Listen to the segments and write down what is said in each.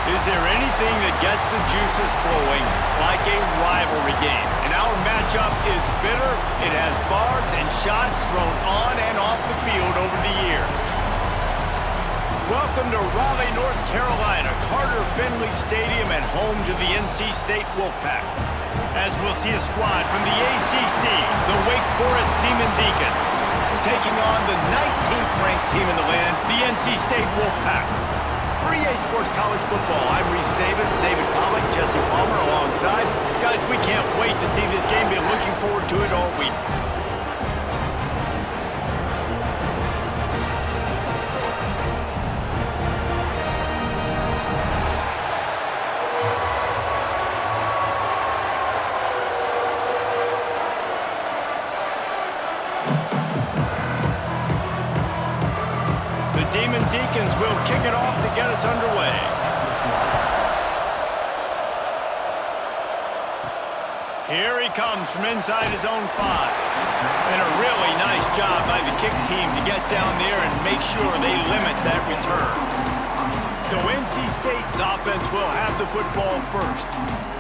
Is there anything that gets the juices flowing like a rivalry game? And our matchup is bitter. It has barbs and shots thrown on and off the field over the years. Welcome to Raleigh, North Carolina, Carter Finley Stadium and home to the NC State Wolfpack. As we'll see a squad from the ACC, the Wake Forest Demon Deacons, taking on the 19th ranked team in the land, the NC State Wolfpack. For EA Sports College Football, I'm Reese Davis, David Pollack, Jesse Palmer alongside. Guys, we can't wait to see this game. Been looking forward to it all week. Demon Deacons will kick it off to get us underway. Here he comes from inside his own 5. And a really nice job by the kick team to get down there and make sure they limit that return. So NC State's offense will have the football first.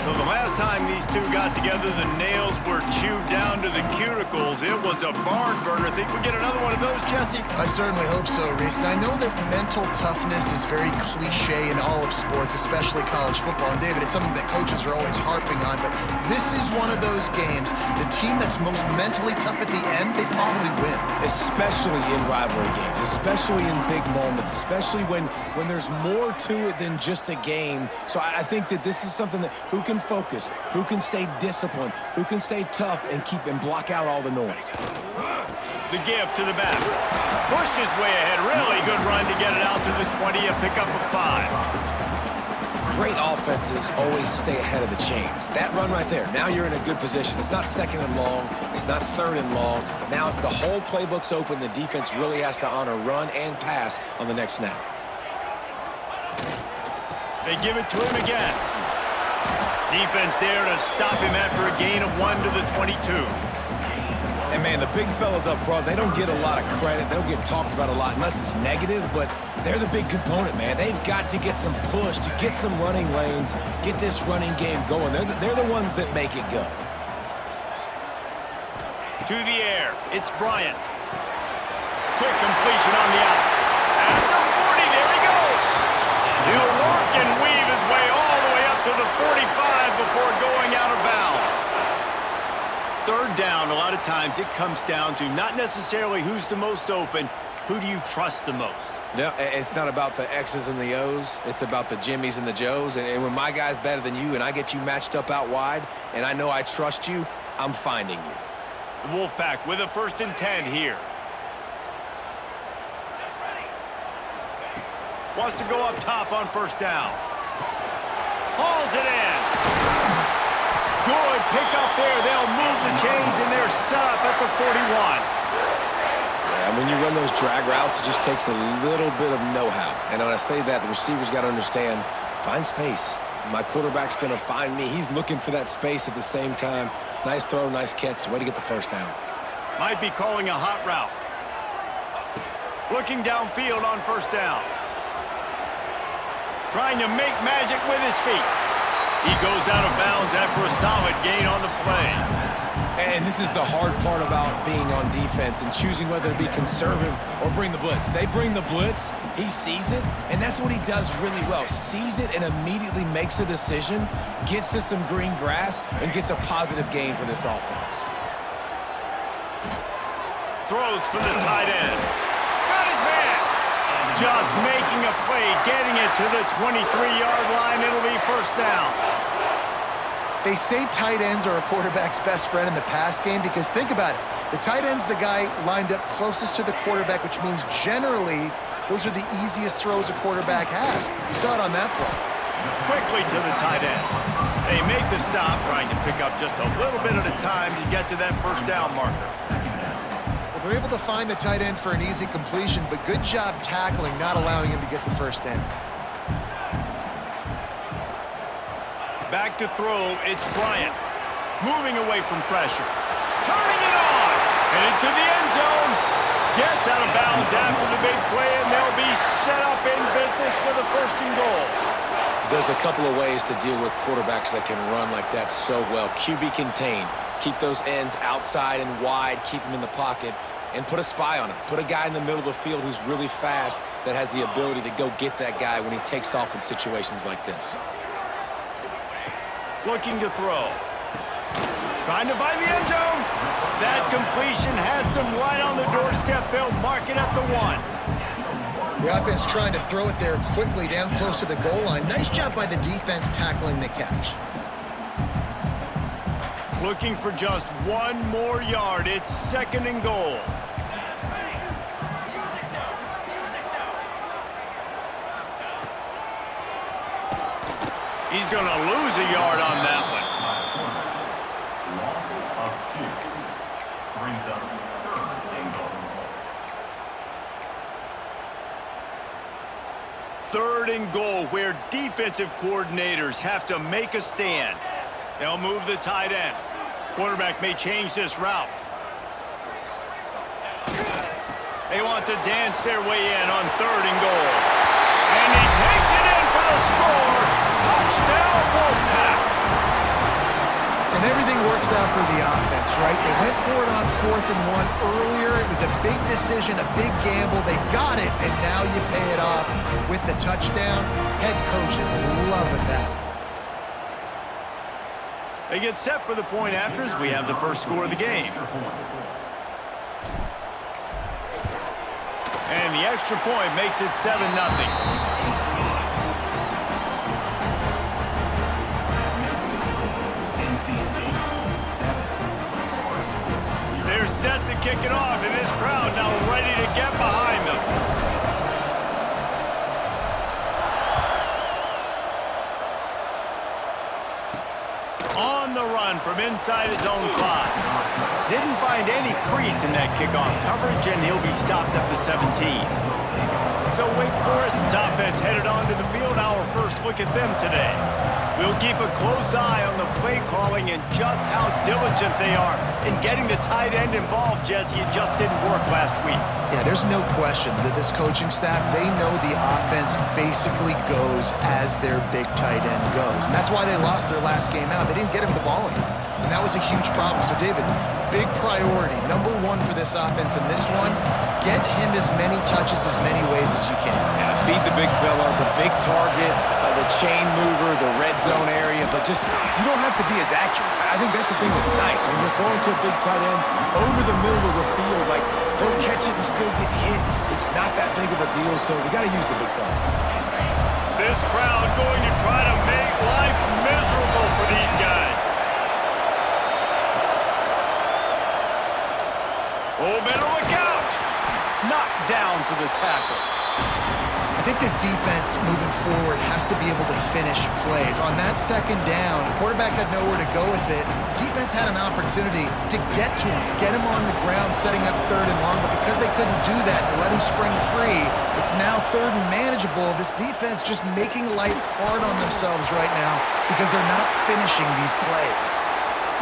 So the last time these two got together, the nails were chewed down to the cuticles. It was a barn burner. Think we get another one of those, Jesse? I certainly hope so, Reese. And I know that mental toughness is very cliche in all of sports, especially college football. And David, it's something that coaches are always harping on. But this is one of those games. The team that's most mentally tough at the end, they probably win. Especially in rivalry games, especially in big moments, especially when there's more to it than just a game. So I think that this is something that who can focus, who can stay disciplined, who can stay tough and block out all the noise. The give to the back. Pushed his way ahead. Really good run to get it out to the 20, a pickup of 5. Great offenses always stay ahead of the chains. That run right there, now you're in a good position. It's not second and long. It's not third and long. Now it's the whole playbook's open. The defense really has to honor run and pass on the next snap. They give it to him again. Defense there to stop him after a gain of 1 to the 22. And, man, the big fellas up front, they don't get a lot of credit. They don't get talked about a lot unless it's negative, but they're the big component, man. They've got to get some push, to get some running lanes, get this running game going. They're the ones that make it go. To the air, it's Bryant. Quick completion on the out. At the 40, there he goes. He'll work and weave his way all the way up to the 45 before going out of bounds. Third down, a lot of times it comes down to not necessarily who's the most open, who do you trust the most? No, it's not about the X's and the O's. It's about the Jimmies and the Joes. And when my guy's better than you and I get you matched up out wide and I know I trust you, I'm finding you. The Wolfpack with a 1st and 10 here. Wants to go up top on 1st down. Hauls it in. Good pickup there. They'll move the chains, and they're set up at the 41. Yeah, when you run those drag routes, it just takes a little bit of know-how. And when I say that, the receiver's got to understand, find space. My quarterback's going to find me. He's looking for that space at the same time. Nice throw, nice catch. Way to get the 1st down. Might be calling a hot route. Looking downfield on 1st down. Trying to make magic with his feet. He goes out of bounds after a solid gain on the play. And this is the hard part about being on defense and choosing whether to be conservative or bring the blitz. They bring the blitz, he sees it, and that's what he does really well. Sees it and immediately makes a decision, gets to some green grass, and gets a positive gain for this offense. Throws for the tight end. Got his man. Just making a play, getting it to the 23-yard line. It'll be 1st down. They say tight ends are a quarterback's best friend in the pass game because think about it. The tight end's the guy lined up closest to the quarterback, which means generally those are the easiest throws a quarterback has. You saw it on that play. Quickly to the tight end. They make the stop, trying to pick up just a little bit at a time to get to that 1st down marker. Well, they're able to find the tight end for an easy completion, but good job tackling, not allowing him to get the 1st down. Back to throw, it's Bryant. Moving away from pressure. Turning it on. And into the end zone. Gets out of bounds after the big play, and they'll be set up in business with a 1st and goal. There's a couple of ways to deal with quarterbacks that can run like that so well. QB contain. Keep those ends outside and wide. Keep them in the pocket. And put a spy on him. Put a guy in the middle of the field who's really fast that has the ability to go get that guy when he takes off in situations like this. Looking to throw. Trying to find the end zone. That completion has them right on the doorstep. They'll mark it at the 1. The offense trying to throw it there quickly down close to the goal line. Nice job by the defense tackling the catch. Looking for just 1 more yard. It's 2nd and goal. He's going to lose a yard on that one. Loss of 2. Brings up 3rd and goal. 3rd and goal, where defensive coordinators have to make a stand. They'll move the tight end. Quarterback may change this route. They want to dance their way in on 3rd and goal. And he takes it in for the score. Touchdown, Wolfpack. And everything works out for the offense, right? They went for it on 4th and 1 earlier. It was a big decision, a big gamble. They got it, and now you pay it off with the touchdown. Head coach is loving that. They get set for the point afters. We have the first score of the game. And the extra point makes it 7-0. They're set to kick it off, and this crowd now ready to get behind them. On the run from inside his own 5. Didn't find any crease in that kickoff coverage, and he'll be stopped at the 17. So Wake Forest's offense headed onto the field. Our first look at them today. We'll keep a close eye on the play calling and just how diligent they are in getting the tight end involved, Jesse. It just didn't work last week. Yeah, there's no question that this coaching staff, they know the offense basically goes as their big tight end goes. And that's why they lost their last game out. They didn't get him the ball enough. And that was a huge problem. So, David, big priority, number 1 for this offense in this one, get him as many touches as many ways as you can. Yeah, feed the big fella, the big target, the chain mover, the red zone area, but just, you don't have to be as accurate. I think that's the thing that's nice. When you're throwing to a big tight end over the middle of the field, like, he'll catch it and still get hit. It's not that big of a deal, so we got to use the big fella. This crowd going to try to make life miserable for these guys. Oh, better look out. Knocked down for the tackle. I think this defense moving forward has to be able to finish plays. On that 2nd down, the quarterback had nowhere to go with it. The defense had an opportunity to get to him, get him on the ground, setting up 3rd and long, but because they couldn't do that and let him spring free, it's now 3rd and manageable. This defense just making life hard on themselves right now because they're not finishing these plays.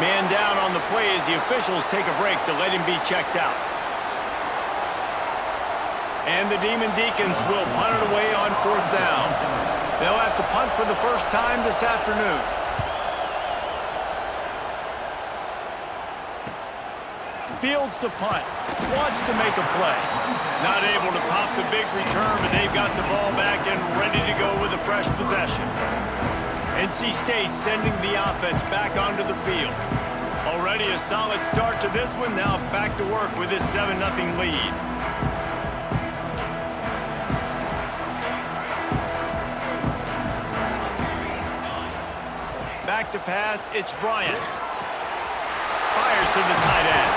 Man down on the play as the officials take a break to let him be checked out. And the Demon Deacons will punt it away on 4th down. They'll have to punt for the first time this afternoon. Fields the punt. Wants to make a play. Not able to pop the big return, but they've got the ball back and ready to go with a fresh possession. NC State sending the offense back onto the field. Already a solid start to this one. Now back to work with this 7-0 lead. Back to pass, it's Bryant. Fires to the tight end.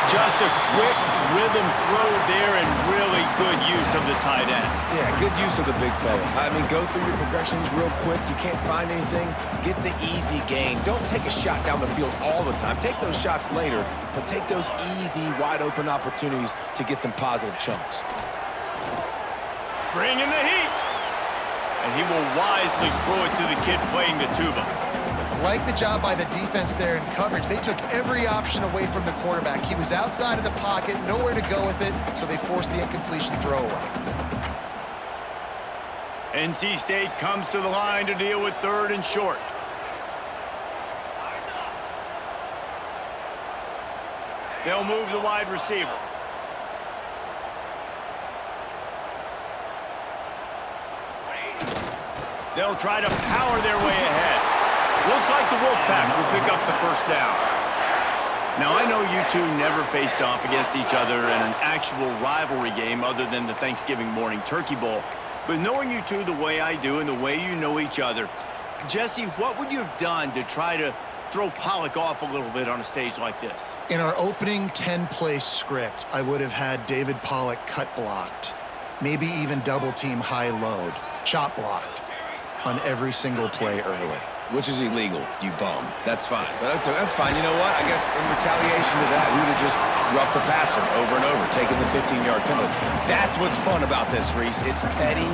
Just a quick rhythm throw there and really good use of the tight end. Yeah, good use of the big fella. I mean, go through your progressions real quick. You can't find anything. Get the easy gain. Don't take a shot down the field all the time. Take those shots later, but take those easy, wide-open opportunities to get some positive chunks. Bring in the heat. And he will wisely throw it to the kid playing the tuba. Like the job by the defense there in coverage. They took every option away from the quarterback. He was outside of the pocket, nowhere to go with it, so they forced the incompletion throwaway. NC State comes to the line to deal with 3rd and short. They'll move the wide receiver. They'll try to power their way ahead. Looks like the Wolfpack will pick up the first down. Now, I know you two never faced off against each other in an actual rivalry game other than the Thanksgiving morning Turkey Bowl. But knowing you two the way I do and the way you know each other, Jesse, what would you have done to try to throw Pollock off a little bit on a stage like this? In our opening 10-play script, I would have had David Pollock cut blocked, maybe even double team high load, chop blocked on every single play early. Which is illegal, you bum. That's fine. But that's fine. You know what? I guess in retaliation to that, we would have just roughed the passer over and over, taking the 15-yard penalty. That's what's fun about this, Reese. It's petty.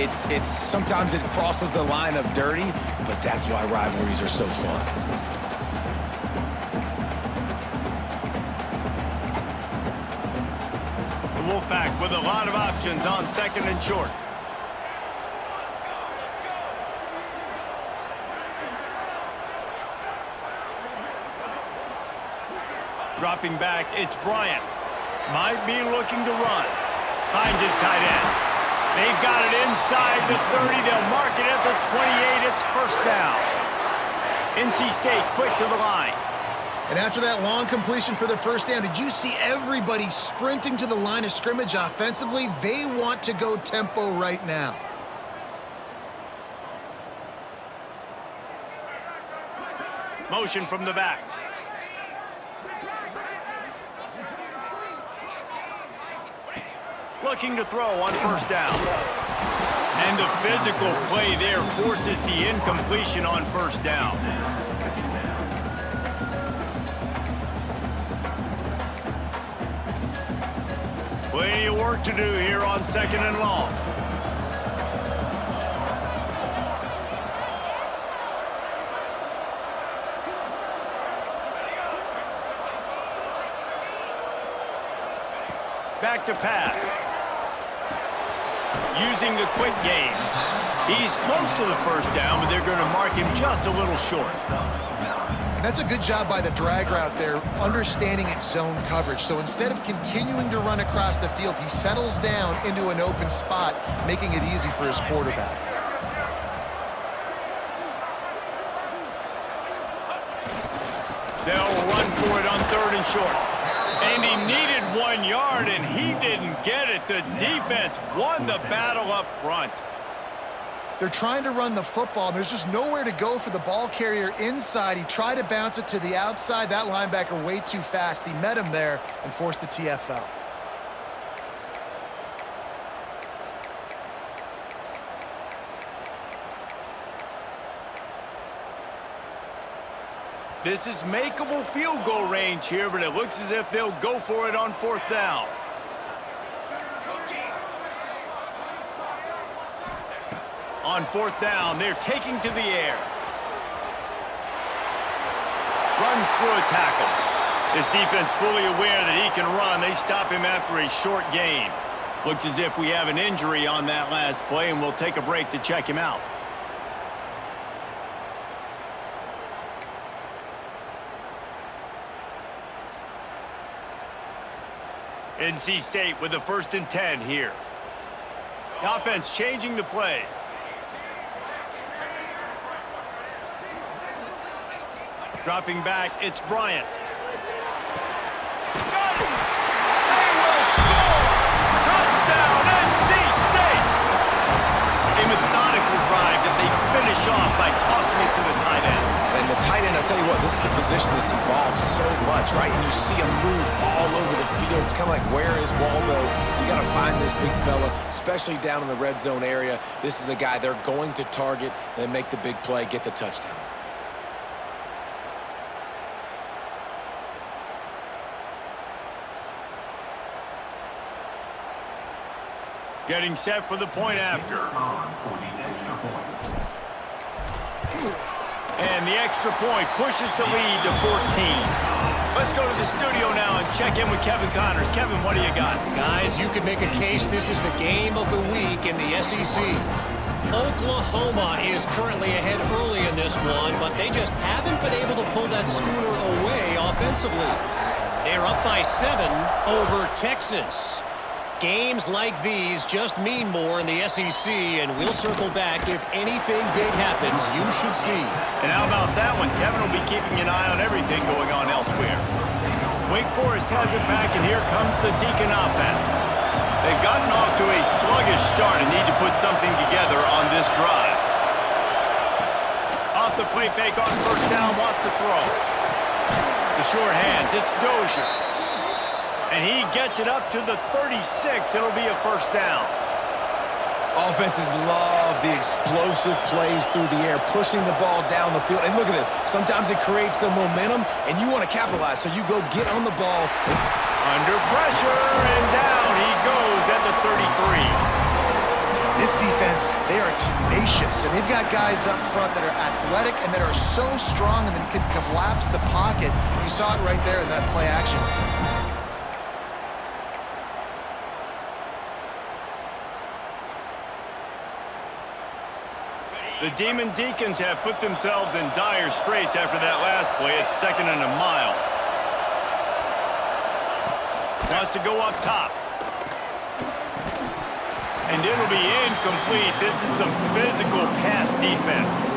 It's sometimes it crosses the line of dirty, but that's why rivalries are so fun. The Wolfpack with a lot of options on 2nd and short. Dropping back, it's Bryant. Might be looking to run. Finds his tight end. They've got it inside the 30. They'll mark it at the 28. It's first down. NC State quick to the line. And after that long completion for the first down, did you see everybody sprinting to the line of scrimmage offensively? They want to go tempo right now. Motion from the back. Looking to throw on first down. And the physical play there forces the incompletion on first down. Plenty of work to do here on 2nd and long. Back to pass. Using the quick game. He's close to the first down, but they're going to mark him just a little short. That's a good job by the drag route there, understanding its zone coverage. So instead of continuing to run across the field, he settles down into an open spot, making it easy for his quarterback. They'll run for it on 3rd and short. And he needed 1 yard, and he didn't get it. The defense won the battle up front. They're trying to run the football, and there's just nowhere to go for the ball carrier inside. He tried to bounce it to the outside. That linebacker way too fast. He met him there and forced the TFL. This is makeable field goal range here, but it looks as if they'll go for it on 4th down. On 4th down, they're taking to the air. Runs through a tackle. This defense fully aware that he can run. They stop him after a short gain. Looks as if we have an injury on that last play, and we'll take a break to check him out. NC State with the 1st and 10 here. The offense changing the play. Dropping back, it's Bryant. Got him! They will score! Touchdown, NC State! A methodical drive that they finish off by tossing it to the tight end. And the tight end, I'll tell you what, this is a position that's evolved so much, right? And you see him move all over the field. It's kind of like, where is Waldo? You got to find this big fella, especially down in the red zone area. This is the guy they're going to target and make the big play, get the touchdown. Getting set for the point after. And the extra point pushes the lead to 14. Let's go to the studio now and check in with Kevin Connors. Kevin, what do you got? Guys, you can make a case this is the game of the week in the SEC. Oklahoma is currently ahead early in this one, but they just haven't been able to pull that schooner away offensively. They're up by 7 over Texas. Games like these just mean more in the SEC, and we'll circle back if anything big happens. You should see. And how about that one? Kevin will be keeping an eye on everything going on elsewhere. Wake Forest has it back, and here comes the Deacon offense. They've gotten off to a sluggish start and need to put something together on this drive. Off the play fake on first down, wants to throw. The short hands, it's Dozier. And he gets it up to the 36. It'll be a first down. Offenses love the explosive plays through the air, pushing the ball down the field. And look at this. Sometimes it creates some momentum, and you want to capitalize. So you go get on the ball. Under pressure, and down he goes at the 33. This defense, they are tenacious, and they've got guys up front that are athletic and that are so strong and that can collapse the pocket. You saw it right there in that play action. The Demon Deacons have put themselves in dire straits after that last play. It's 2nd and a mile. Wants to go up top. And it'll be incomplete. This is some physical pass defense.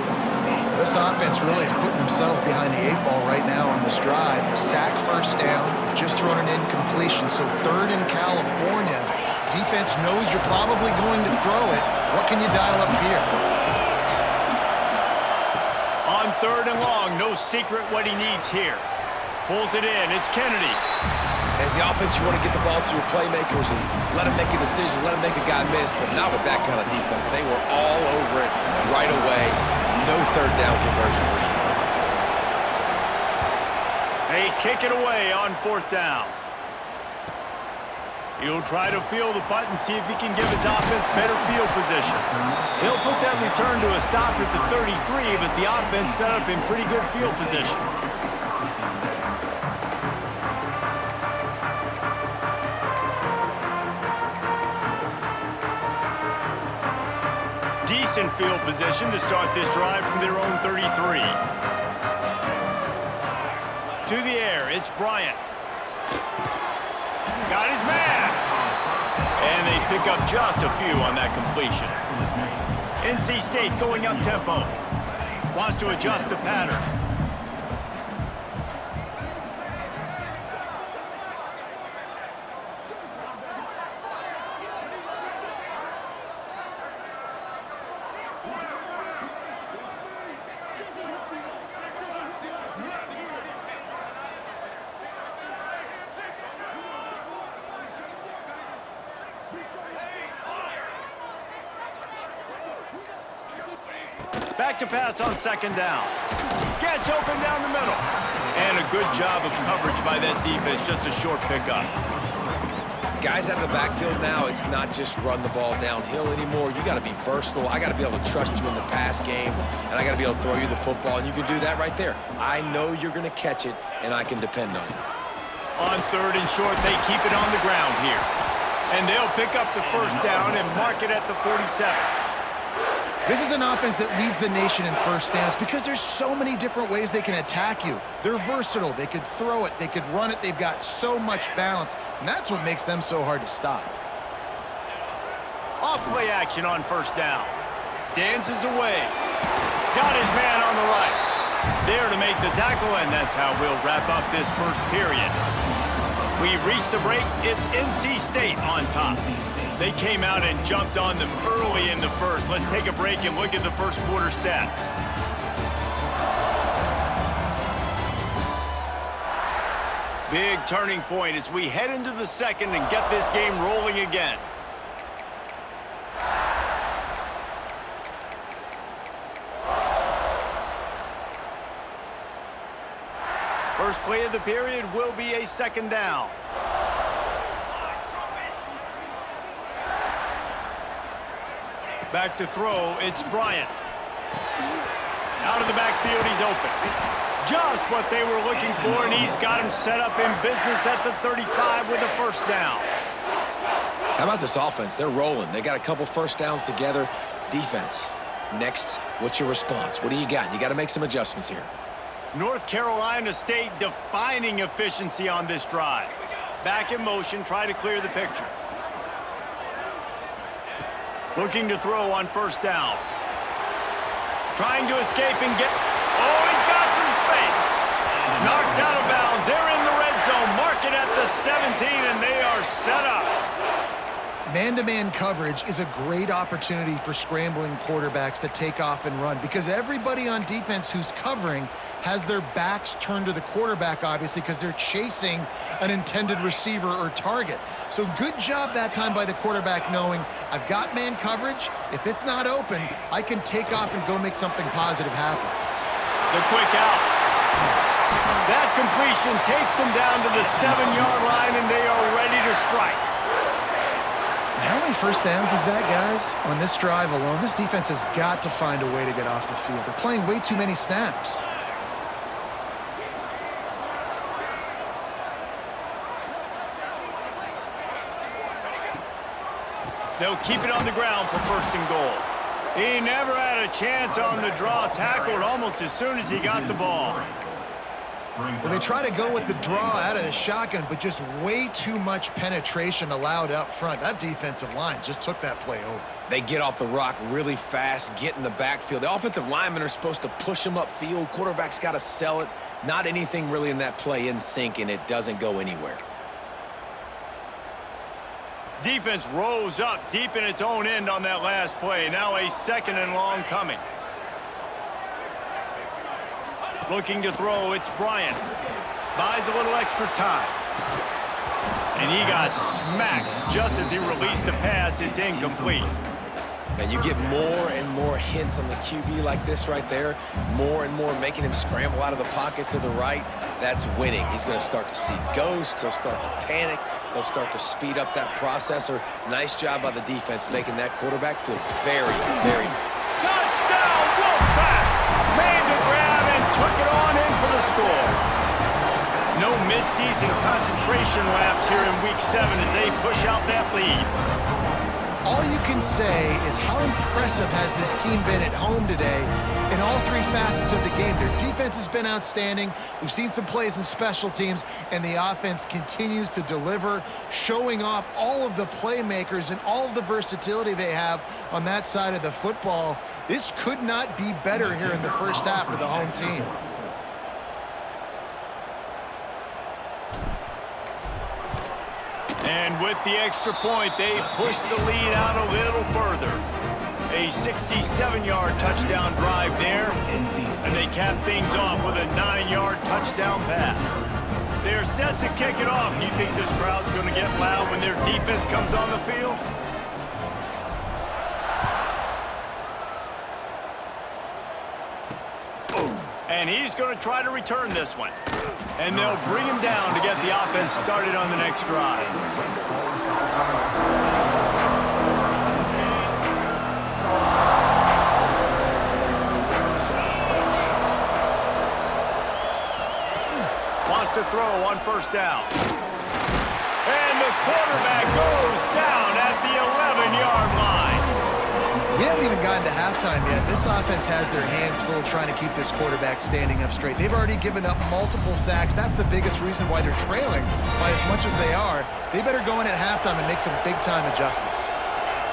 This offense really is putting themselves behind the 8 ball right now on this drive. A sack first down, just thrown an incompletion. So 3rd in California. Defense knows you're probably going to throw it. What can you dial up here? On 3rd and long, no secret what he needs here. Pulls it in, it's Kennedy. As the offense, you want to get the ball to your playmakers and let them make a decision, let them make a guy miss, but not with that kind of defense. They were all over it right away. No 3rd down conversion for you. They kick it away on 4th down. He'll try to field the punt and see if he can give his offense better field position. He'll put that return to a stop at the 33, but the offense set up in pretty good field position. Decent field position to start this drive from their own 33. To the air, it's Bryant. Got his man. And they pick up just a few on that completion. NC State going up tempo. Wants to adjust the pattern. Back to pass on 2nd down. Gets open down the middle. And a good job of coverage by that defense. Just a short pickup. Guys at the backfield now, it's not just run the ball downhill anymore. You got to be versatile. I got to be able to trust you in the pass game, and I got to be able to throw you the football, and you can do that right there. I know you're going to catch it, and I can depend on you. On 3rd and short, they keep it on the ground here. And they'll pick up the first down and mark it at the 47. This is an offense that leads the nation in first downs because there's so many different ways they can attack you. They're versatile. They could throw it. They could run it. They've got so much balance, and that's what makes them so hard to stop. Off play action on first down. Dances away. Got his man on the right. There to make the tackle, and that's how we'll wrap up this first period. We've reached the break. It's NC State on top. They came out and jumped on them early in the first. Let's take a break and look at the first quarter stats. Big turning point as we head into the second and get this game rolling again. First play of the period will be a 2nd down. Back to throw, it's Bryant. Out of the backfield, he's open. Just what they were looking for, and he's got him set up in business at the 35 with a first down. How about this offense? They're rolling. They got a couple first downs together. Defense. Next, what's your response? What do you got? You got to make some adjustments here. North Carolina State defining efficiency on this drive. Back in motion, try to clear the picture. Looking to throw on first down. Trying to escape and get... Oh, he's got some space. Knocked out of bounds. They're in the red zone. Mark it at the 17, and they are set up. Man-to-man coverage is a great opportunity for scrambling quarterbacks to take off and run because everybody on defense who's covering has their backs turned to the quarterback, obviously, because they're chasing an intended receiver or target. So good job that time by the quarterback knowing I've got man coverage. If it's not open, I can take off and go make something positive happen. The quick out. That completion takes them down to the 7-yard line, and they are ready to strike. How many first downs is that, guys? On this drive alone, this defense has got to find a way to get off the field. They're playing way too many snaps. They'll keep it on the ground for first and goal. He never had a chance on the draw, tackled almost as soon as he got the ball. Well, they try to go with the draw out of the shotgun, but just way too much penetration allowed up front. That defensive line just took that play over. They get off the rock really fast, get in the backfield. The offensive linemen are supposed to push them upfield. Quarterback's got to sell it. Not anything really in that play in sync, and it doesn't go anywhere. Defense rose up deep in its own end on that last play. Now a second and long coming. Looking to throw, it's Bryant. Buys a little extra time. And he got smacked just as he released the pass. It's incomplete. And you get more and more hints on the QB like this right there. More and more making him scramble out of the pocket to the right. That's winning. He's going to start to see ghosts. He'll start to panic. He'll start to speed up that processor. Nice job by the defense making that quarterback feel very, very... Touchdown, Wolfpack! Made the grab and took it on in for the score. No midseason concentration laps here in Week 7 as they push out that lead. All you can say is how impressive has this team been at home today in all three facets of the game. Their defense has been outstanding. We've seen some plays in special teams, and the offense continues to deliver, showing off all of the playmakers and all of the versatility they have on that side of the football. This could not be better here in the first half for the home team. And with the extra point, they push the lead out a little further. A 67-yard touchdown drive there, and they cap things off with a 9-yard touchdown pass. They're set to kick it off. You think this crowd's going to get loud when their defense comes on the field? And he's going to try to return this one. And they'll bring him down to get the offense started on the next drive. Wants to throw on first down. And the quarterback goes down at the 11-yard line. We haven't even gotten to halftime yet. This offense has their hands full trying to keep this quarterback standing up straight. They've already given up multiple sacks. That's the biggest reason why they're trailing by as much as they are. They better go in at halftime and make some big-time adjustments.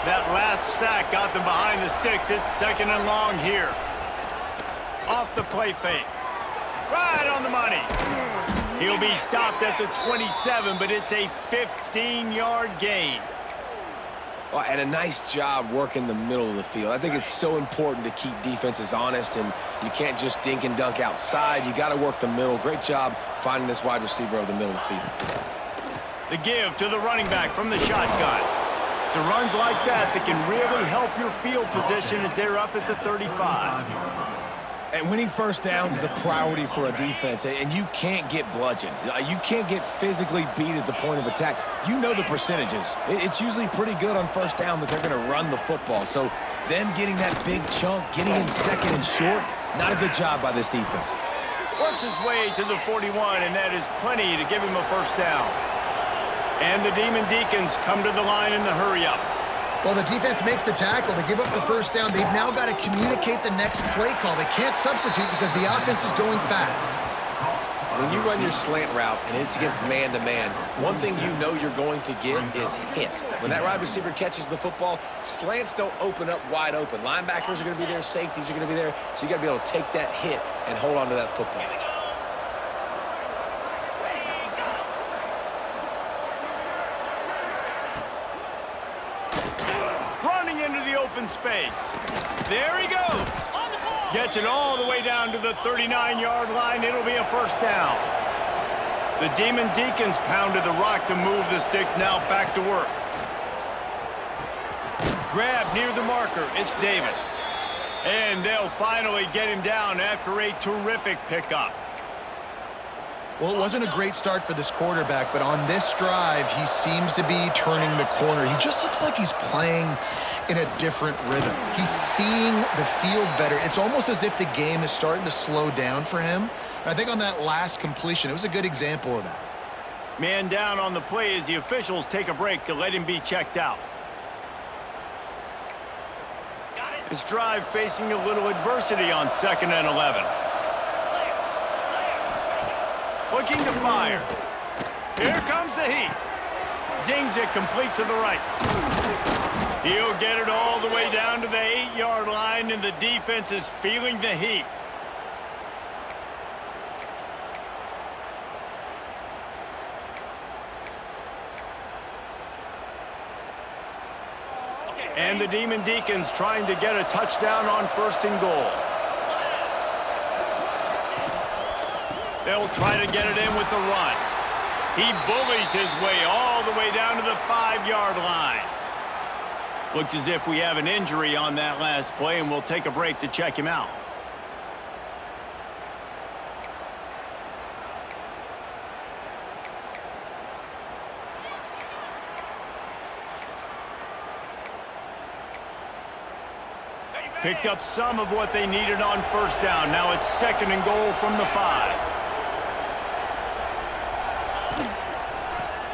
That last sack got them behind the sticks. It's second and long here. Off the play fake. Right on the money. He'll be stopped at the 27, but it's a 15-yard gain. Well, and a nice job working the middle of the field. I think it's so important to keep defenses honest, and you can't just dink and dunk outside. You got to work the middle. Great job finding this wide receiver over the middle of the field. The give to the running back from the shotgun. It's runs like that that can really help your field position as they're up at the 35. And winning first downs is a priority for a defense, and you can't get bludgeoned. You can't get physically beat at the point of attack. You know the percentages. It's usually pretty good on first down that they're going to run the football. So them getting that big chunk, getting in second and short, not a good job by this defense. Works his way to the 41, and that is plenty to give him a first down. And the Demon Deacons come to the line in the hurry-up. Well, the defense makes the tackle. They give up the first down. They've now got to communicate the next play call. They can't substitute because the offense is going fast. When you run your slant route and it's against man-to-man, one thing you know you're going to get is hit. When that wide receiver catches the football, slants don't open up wide open. Linebackers are going to be there. Safeties are going to be there. So you got to be able to take that hit and hold on to that football. Running into the open space. There he goes. Gets it all the way down to the 39-yard line. It'll be a first down. The Demon Deacons pounded the rock to move the sticks. Now back to work. Grab near the marker. It's Davis. And they'll finally get him down after a terrific pickup. Well, it wasn't a great start for this quarterback, but on this drive, he seems to be turning the corner. He just looks like he's playing in a different rhythm. He's seeing the field better. It's almost as if the game is starting to slow down for him. And I think on that last completion, it was a good example of that. Man down on the play as the officials take a break to let him be checked out. This drive facing a little adversity on 2nd and 11. Looking to fire. Here comes the heat. Zings it complete to the right. He'll get it all the way down to the 8-yard line, and the defense is feeling the heat. And the Demon Deacons trying to get a touchdown on 1st and goal. They'll try to get it in with the run. He bullies his way all the way down to the 5-yard line. Looks as if we have an injury on that last play, and we'll take a break to check him out. Picked up some of what they needed on 1st down. Now it's 2nd and goal from the 5.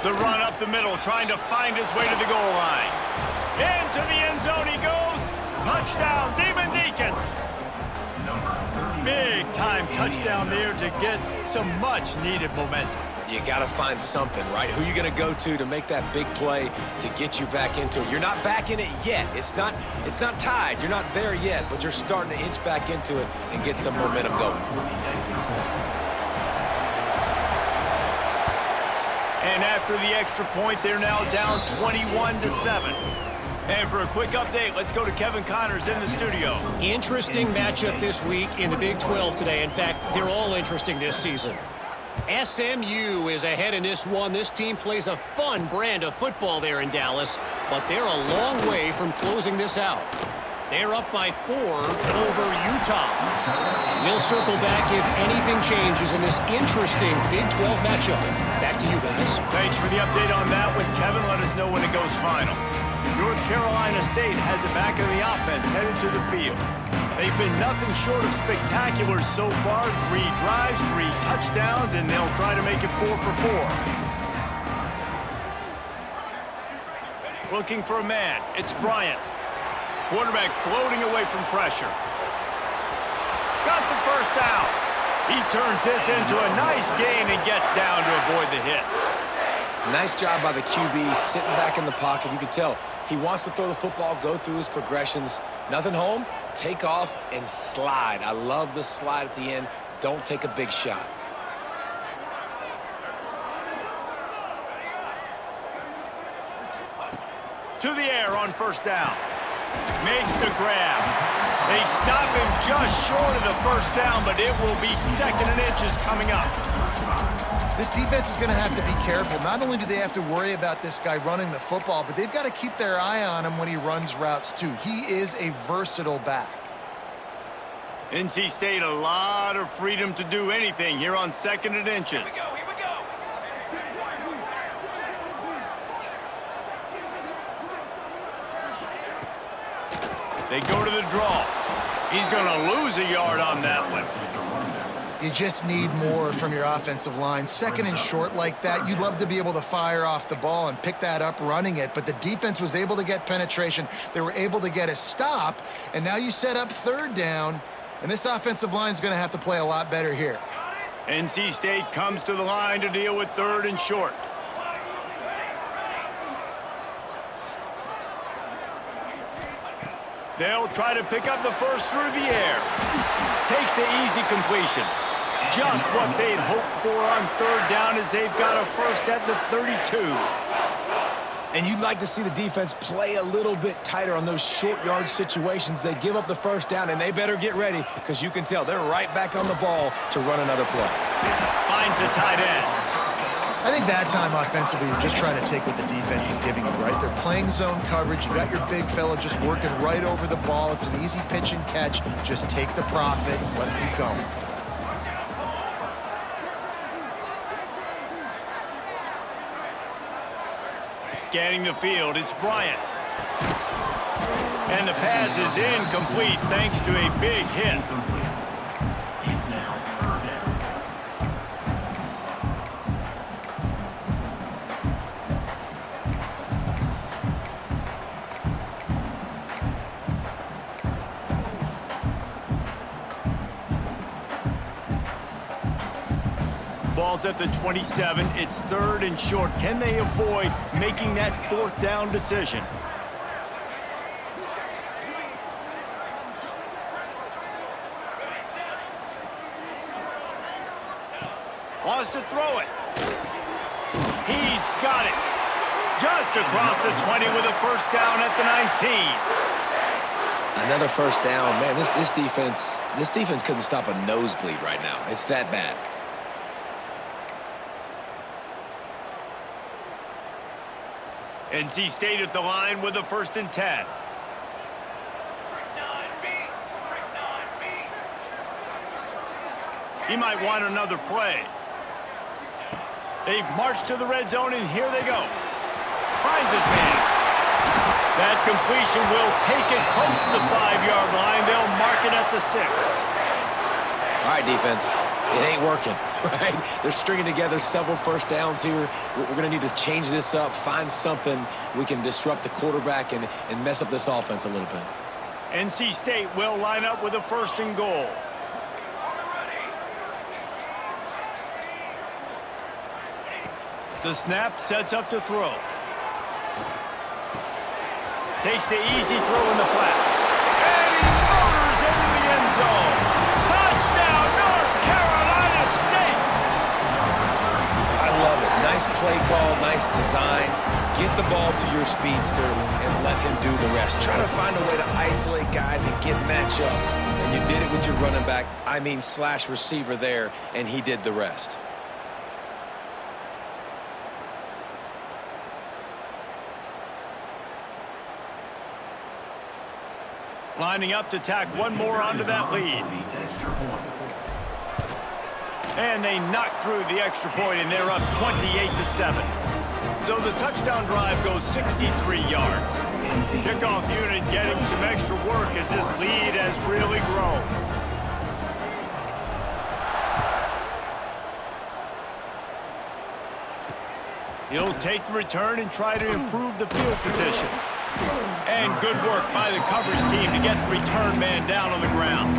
The run up the middle, trying to find his way to the goal line. Into the end zone he goes. Touchdown, Demon Deacons. Big time touchdown there to get some much needed momentum. You got to find something, right? Who you going to go to make that big play to get you back into it? You're not back in it yet. It's not tied. You're not there yet, but you're starting to inch back into it and get some momentum going. And after the extra point, they're now down 21-7. And for a quick update, let's go to Kevin Connors in the studio. Interesting matchup this week in the Big 12 today. In fact, they're all interesting this season. SMU is ahead in this one. This team plays a fun brand of football there in Dallas, but they're a long way from closing this out. They're up by 4 over Utah. We'll circle back if anything changes in this interesting Big 12 matchup. Back to you guys. Thanks for the update on that one, Kevin. Let us know when it goes final. North Carolina State has it back in the offense, headed to the field. They've been nothing short of spectacular so far. 3 drives, 3 touchdowns, and they'll try to make it 4 for 4. Looking for a man. It's Bryant. Quarterback floating away from pressure. Got the first down. He turns this into a nice gain and gets down to avoid the hit. Nice job by the QB sitting back in the pocket. You can tell he wants to throw the football, go through his progressions. Nothing home, take off and slide. I love the slide at the end. Don't take a big shot. To the air on 1st down. Makes the grab. They stop him just short of the 1st down, but it will be 2nd and inches coming up. This defense is going to have to be careful. Not only do they have to worry about this guy running the football, but they've got to keep their eye on him when he runs routes too. He is a versatile back. NC State a lot of freedom to do anything here on 2nd and inches. Here we go. They go to the draw. He's going to lose a yard on that one. You just need more from your offensive line. Second and short like that, you'd love to be able to fire off the ball and pick that up running it, but the defense was able to get penetration. They were able to get a stop, and now you set up third down, and this offensive line is going to have to play a lot better here. NC State comes to the line to deal with third and short. They'll try to pick up the first through the air. Takes the easy completion. Just what they'd hoped for on third down as they've got a first at the 32. And you'd like to see the defense play a little bit tighter on those short yard situations. They give up the first down, and they better get ready because you can tell they're right back on the ball to run another play. Finds a tight end. I think that time offensively, you're just trying to take what the defense is giving you, right? They're playing zone coverage. You got your big fella just working right over the ball. It's an easy pitch and catch. Just take the profit. Let's keep going. Scanning the field, it's Bryant. And the pass is incomplete thanks to a big hit. It's now third down. Ball's at the 27. It's third and short. Can they avoid making that fourth down decision? Wants to throw it. He's got it. Just across the 20 with a first down at the 19. Another first down. Man, this defense couldn't stop a nosebleed right now. It's that bad. NC State at the line with a first and 10. He might want another play. They've marched to the red zone, and here they go. Finds his man. That completion will take it close to the 5-yard line. They'll mark it at the 6. All right, defense. It ain't working, right? They're stringing together several first downs here. We're going to need to change this up, find something we can disrupt the quarterback and mess up this offense a little bit. NC State will line up with a first and goal. The snap sets up to throw. Takes the easy throw in the flat. And he motors into the end zone. Touchdown, North Carolina State! I love it. Nice play call, nice design. Get the ball to your speedster and let him do the rest. Try to find a way to isolate guys and get matchups. And you did it with your running back, slash receiver there, and he did the rest. Lining up to tack one more onto that lead. And they knock through the extra point, and they're up 28-7. So the touchdown drive goes 63 yards. Kickoff unit getting some extra work as this lead has really grown. He'll take the return and try to improve the field position. And good work by the coverage team to get the return man down on the ground.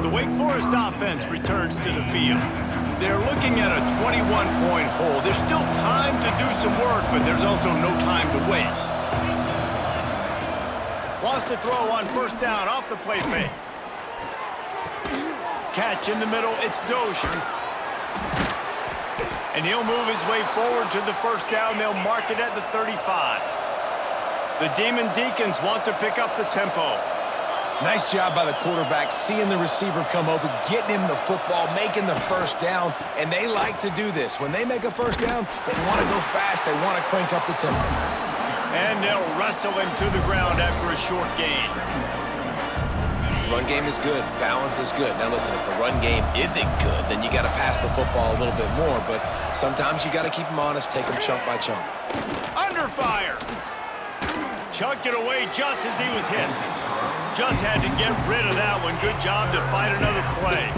The Wake Forest offense returns to the field. They're looking at a 21-point hole. There's still time to do some work, but there's also no time to waste. Wants to throw on first down off the play fake. Catch in the middle, it's Dozier. And he'll move his way forward to the first down. They'll mark it at the 35. The Demon Deacons want to pick up the tempo. Nice job by the quarterback, seeing the receiver come open, getting him the football, making the first down, and they like to do this. When they make a first down, they want to go fast. They want to crank up the tempo. And they'll wrestle him to the ground after a short gain. Run game is good. Balance is good. Now, listen, if the run game isn't good, then you got to pass the football a little bit more, but sometimes you got to keep them honest, take them chunk by chunk. Under fire. Chucked it away just as he was hit. Just had to get rid of that one. Good job to fight another play.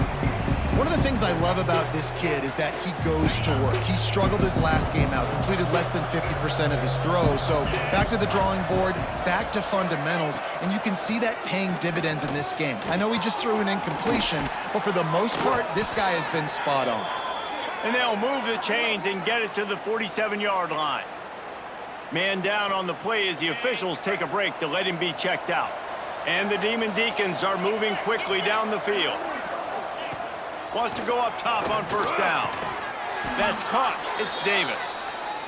One of the things I love about this kid is that he goes to work. He struggled his last game out, completed less than 50% of his throws. So back to the drawing board, back to fundamentals, and you can see that paying dividends in this game. I know he just threw an incompletion, but for the most part, this guy has been spot on. And they'll move the chains and get it to the 47-yard line. Man down on the play as the officials take a break to let him be checked out. And the Demon Deacons are moving quickly down the field. Wants to go up top on first down. That's caught. It's Davis.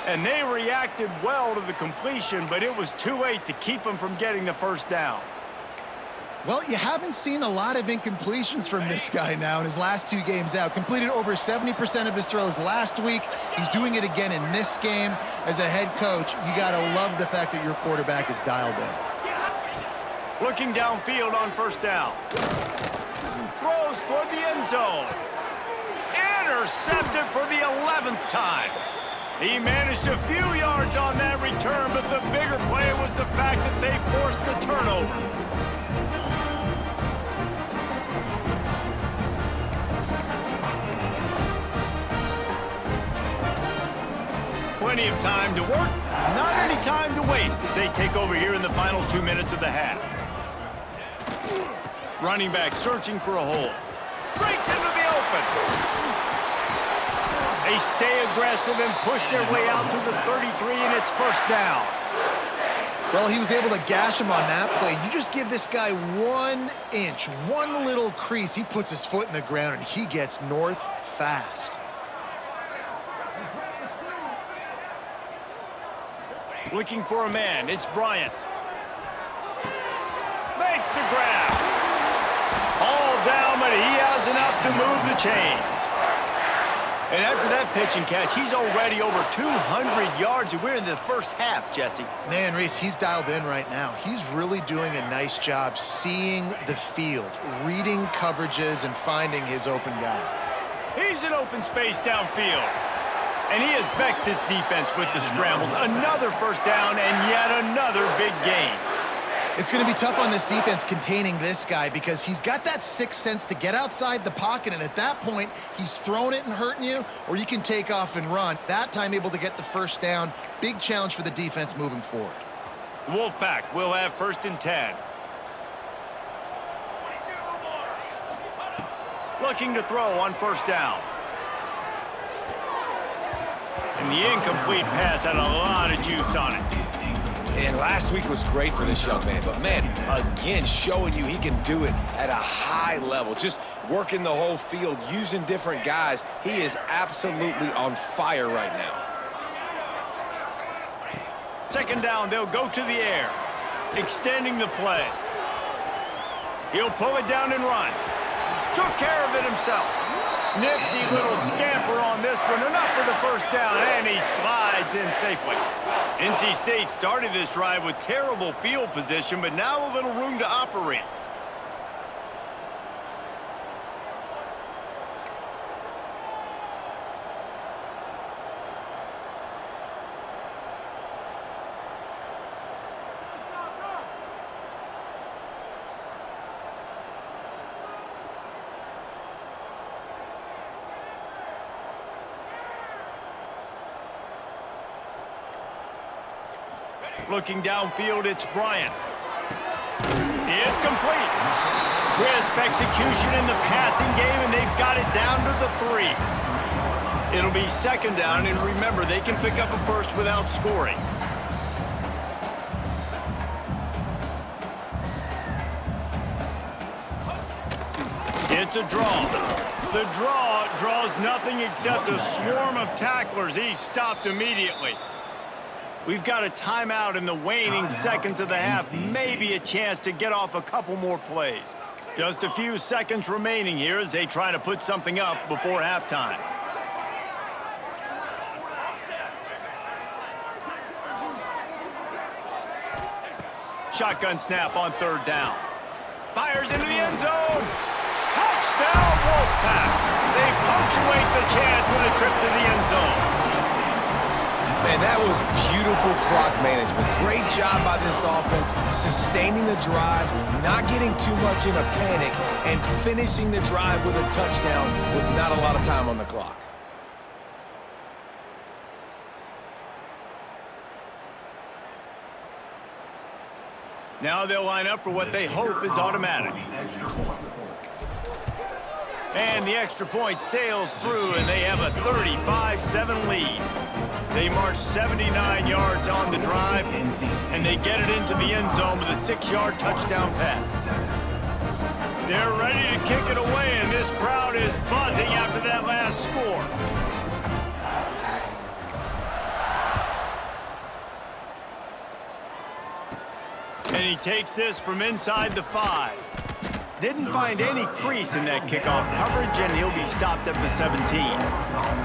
And they reacted well to the completion, but it was too late to keep him from getting the first down. Well, you haven't seen a lot of incompletions from this guy now in his last 2 games out. Completed over 70% of his throws last week. He's doing it again in this game. As a head coach, you got to love the fact that your quarterback is dialed in. Looking downfield on first down. Throws toward the end zone. Intercepted for the 11th time. He managed a few yards on that return, but the bigger play was the fact that they forced the turnover. Plenty of time to work, not any time to waste as they take over here in the final 2 minutes of the half. Running back searching for a hole. Breaks into the open. They stay aggressive and push their way out to the 33, and it's first down. Well, he was able to gash him on that play. You just give this guy 1 inch, one little crease. He puts his foot in the ground, and he gets north fast. Looking for a man. It's Bryant. Makes the grab. All down, but he has enough to move the chains. And after that pitch and catch, he's already over 200 yards, and we're in the first half, Jesse. Man, Reese, he's dialed in right now. He's really doing a nice job seeing the field, reading coverages, and finding his open guy. He's in open space downfield. And he has vexed his defense with the scrambles. Another first down and yet another big gain. It's going to be tough on this defense containing this guy because he's got that sixth sense to get outside the pocket, and at that point, he's throwing it and hurting you, or you can take off and run. That time able to get the first down. Big challenge for the defense moving forward. Wolfpack will have first and 10. Looking to throw on first down. And the incomplete pass had a lot of juice on it. And last week was great for this young man. But, man, again, showing you he can do it at a high level. Just working the whole field, using different guys. He is absolutely on fire right now. Second down, they'll go to the air. Extending the play. He'll pull it down and run. Took care of it himself. Nifty little scamper on this one. Enough for the first down, and he slides in safely. NC State started this drive with terrible field position, but now a little room to operate. Looking downfield, it's Bryant. It's complete. Crisp execution in the passing game, and they've got it down to the 3. It'll be second down, and remember, they can pick up a first without scoring. It's a draw. The draw draws nothing except a swarm of tacklers. He's stopped immediately. We've got a timeout in the waning seconds of the half. Maybe a chance to get off a couple more plays. Just a few seconds remaining here as they try to put something up before halftime. Shotgun snap on third down. Fires into the end zone. Touchdown, Wolfpack. They punctuate the chance with a trip to the end zone. Man, that was beautiful clock management. Great job by this offense, sustaining the drive, not getting too much in a panic, and finishing the drive with a touchdown with not a lot of time on the clock. Now they'll line up for what they hope is automatic. And the extra point sails through, and they have a 35-7 lead. They march 79 yards on the drive, and they get it into the end zone with a 6-yard touchdown pass. They're ready to kick it away, and this crowd is buzzing after that last score. And he takes this from inside the 5. Didn't find any crease in that kickoff coverage, and he'll be stopped at the 17.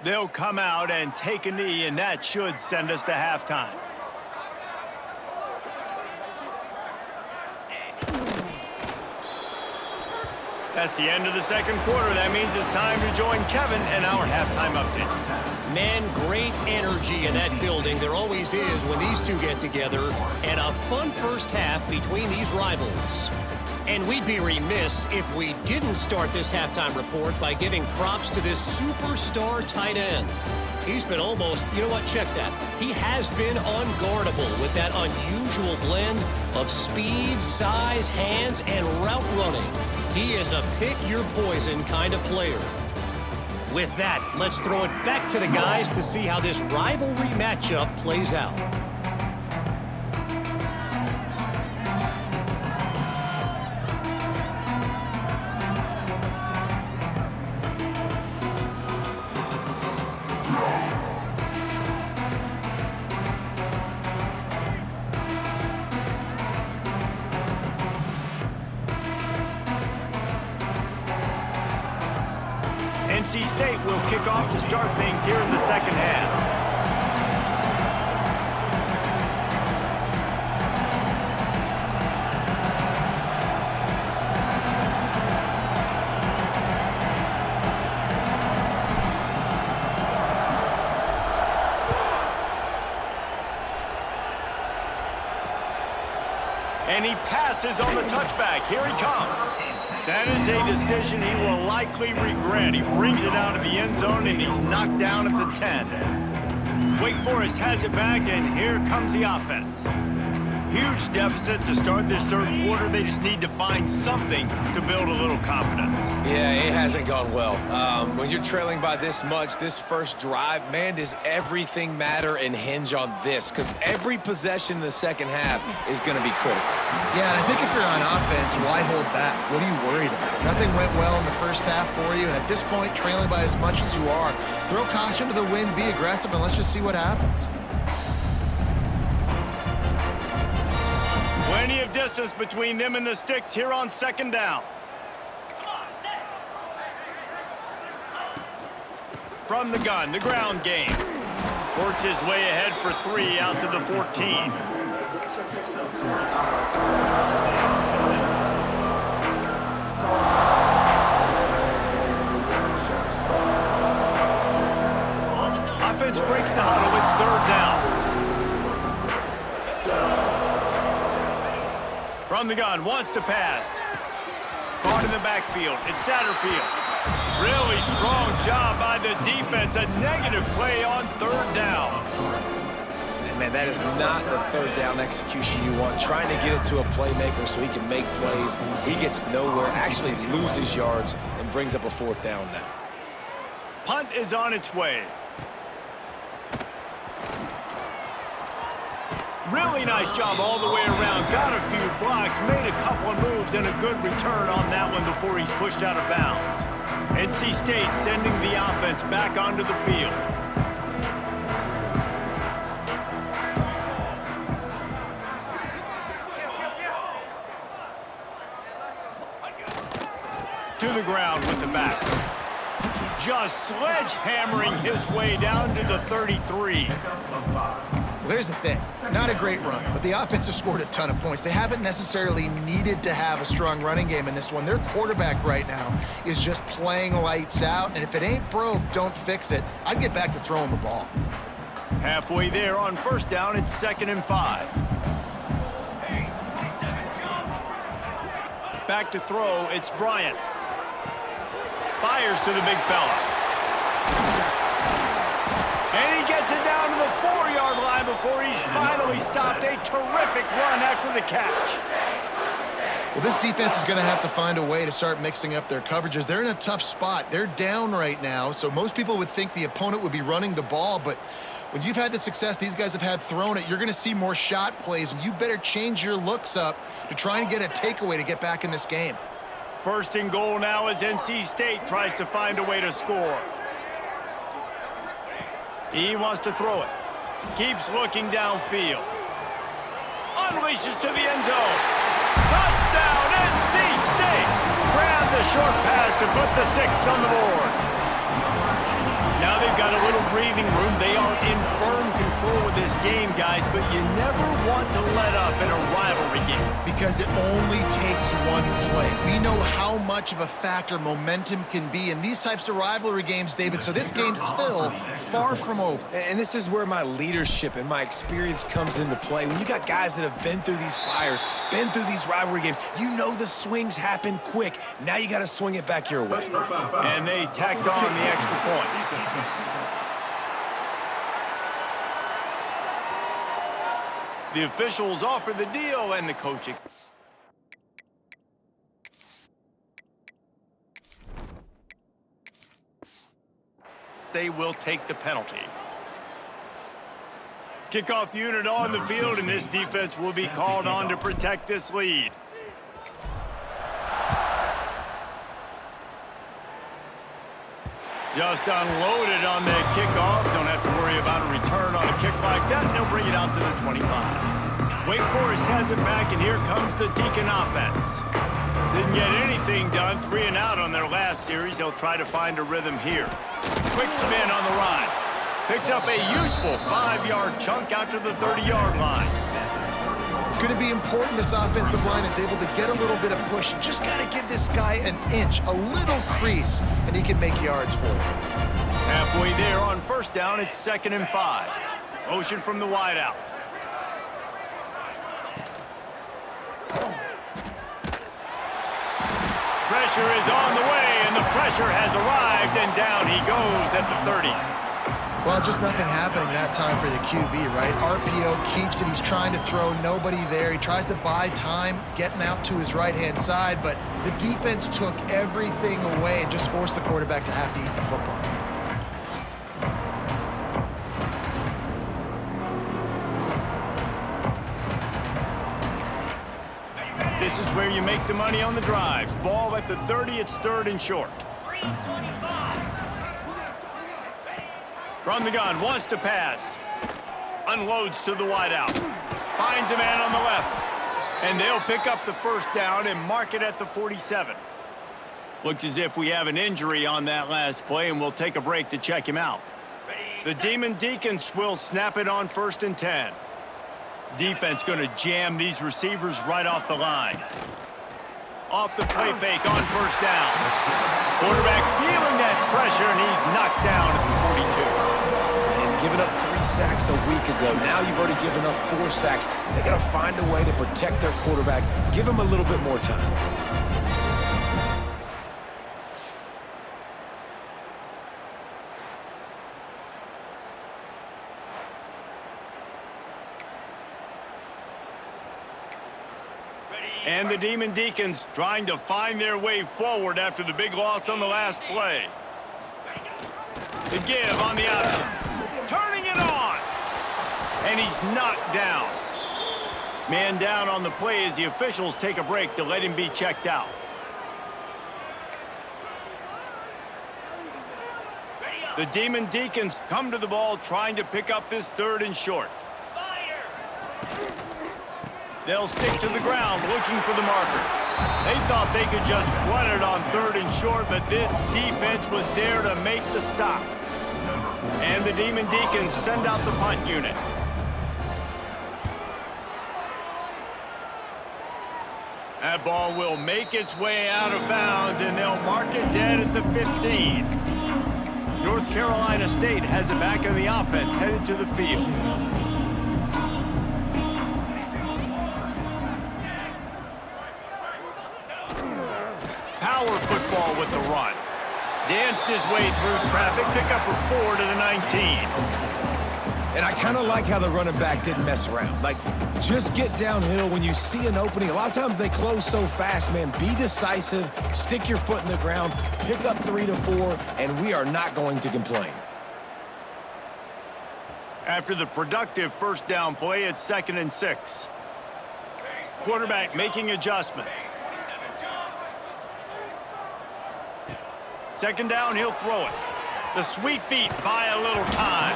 They'll come out and take a knee, and that should send us to halftime. That's the end of the second quarter. That means it's time to join Kevin in our halftime update. Man, great energy in that building. There always is when these two get together. And a fun first half between these rivals. And we'd be remiss if we didn't start this halftime report by giving props to this superstar tight end. He's been almost, you know what, check that. He has been unguardable with that unusual blend of speed, size, hands, and route running. He is a pick-your-poison kind of player. With that, let's throw it back to the guys to see how this rivalry matchup plays out. NC State will kick off to start things here in the second half. And he passes on the touchback. Here he comes. That is a decision he will likely regret. He brings it out of the end zone, and he's knocked down at the 10. Wake Forest has it back, and here comes the offense. Huge deficit to start this third quarter. They just need to find something to build a little confidence. Yeah, it hasn't gone well. When you're trailing by this much, this first drive, man, does everything matter and hinge on this? Because every possession in the second half is going to be critical. Yeah, and I think if you're on offense, why hold back? What are you worried about? Nothing went well in the first half for you, and at this point, trailing by as much as you are, throw caution to the wind, be aggressive, and let's just see what happens. Plenty of distance between them and the sticks here on second down. From the gun, the ground game. Works his way ahead for 3 out to the 14. Offense breaks the huddle. It's third down. From the gun, wants to pass. Caught in the backfield. It's Satterfield. Really strong job by the defense. A negative play on third down. And man, that is not the third down execution you want. Trying to get it to a playmaker so he can make plays. He gets nowhere, actually loses yards, and brings up a fourth down now. is on its way. Really nice job all the way around. Got a few blocks, made a couple of moves, and a good return on that one before he's pushed out of bounds. NC State sending the offense back onto the field. To the ground with the back. Just sledgehammering his way down to the 33. Well, here's the thing. Not a great run, but the offense has scored a ton of points. They haven't necessarily needed to have a strong running game in this one. Their quarterback right now is just playing lights out, and if it ain't broke, don't fix it. I'd get back to throwing the ball. Halfway there on first down, it's 2nd and 5. Back to throw, it's Bryant. Fires to the big fella. And he gets it down to the 4-yard line before he's finally stopped. A terrific run after the catch. Well, this defense is going to have to find a way to start mixing up their coverages. They're in a tough spot. They're down right now, so most people would think the opponent would be running the ball, but when you've had the success these guys have had throwing it, you're going to see more shot plays, and you better change your looks up to try and get a takeaway to get back in this game. 1st and goal now as NC State tries to find a way to score. He wants to throw it. Keeps looking downfield. Unleashes to the end zone. Touchdown, NC State! Grab the short pass to put the 6 on the board. Now they've got a little breathing room. They are in firm control of this game, guys, but you never want to let up in a rivalry game. Because it only takes one play. We know how much of a factor momentum can be in these types of rivalry games, David, so this game's still far from over. And this is where my leadership and my experience comes into play. When you got guys that have been through these fires, been through these rivalry games, you know the swings happen quick. Now you got to swing it back your way. And they tacked on the extra point. The officials offer the deal, and the coaching. They will take the penalty. Kickoff unit on the field, and this defense will be called on to protect this lead. Just unloaded on the kickoff. Don't have to worry about a return on a kick like that. They'll bring it out to the 25. Wake Forest has it back, and here comes the Deacon offense. Didn't get anything done. 3 and out on their last series. They'll try to find a rhythm here. Quick spin on the run. Picks up a useful 5-yard chunk out to the 30-yard line. It's going to be important this offensive line is able to get a little bit of push. You just got to give this guy an inch, a little crease, and he can make yards for you. Halfway there on first down, it's 2nd and 5. Motion from the wideout. Pressure is on the way, and the pressure has arrived, and down he goes at the 30. Well, just nothing happening that time for the QB, right? RPO keeps it. He's trying to throw, nobody there. He tries to buy time, getting out to his right-hand side, but the defense took everything away and just forced the quarterback to have to eat the football. This is where you make the money on the drives. Ball at the 30, it's 3rd and short. From the gun, wants to pass. Unloads to the wideout. Finds a man on the left. And they'll pick up the first down and mark it at the 47. Looks as if we have an injury on that last play, and we'll take a break to check him out. The Demon Deacons will snap it on 1st and 10. Defense going to jam these receivers right off the line. Off the play fake on first down. Quarterback feeling that pressure, and he's knocked down at the 42. And giving up 3 sacks a week ago. Now you've already given up 4 sacks. They got to find a way to protect their quarterback. Give him a little bit more time. And the Demon Deacons trying to find their way forward after the big loss on the last play. give on the option. Turning it on. And he's knocked down. Man down on the play as the officials take a break to let him be checked out. The Demon Deacons come to the ball trying to pick up this 3rd and short. They'll stick to the ground looking for the marker. They thought they could just run it on 3rd and short, but this defense was there to make the stop. And the Demon Deacons send out the punt unit. That ball will make its way out of bounds, and they'll mark it dead at the 15. North Carolina State has it back on the offense, headed to the field. Power football with the run. Danced his way through traffic, pick up for 4 to the 19. And I kind of like how the running back didn't mess around. Like, just get downhill when you see an opening. A lot of times they close so fast, man. Be decisive, stick your foot in the ground, pick up 3 to 4, and we are not going to complain. After the productive first down play, it's 2nd and 6. Quarterback making adjustments. 2nd down, he'll throw it. The sweet feet buy a little time.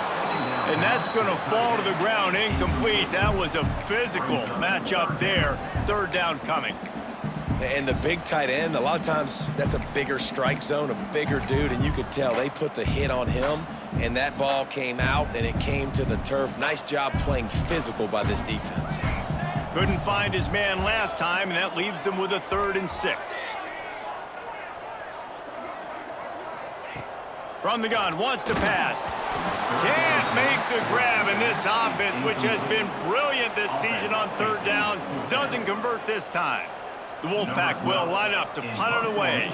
And that's going to fall to the ground incomplete. That was a physical matchup there. 3rd down coming. And the big tight end, a lot of times that's a bigger strike zone, a bigger dude, and you could tell they put the hit on him, and that ball came out, and it came to the turf. Nice job playing physical by this defense. Couldn't find his man last time, and that leaves them with a 3rd and 6. From the gun, wants to pass. Can't make the grab, and this offense, which has been brilliant this season on 3rd down, doesn't convert this time. The Wolfpack will line up to punt it away.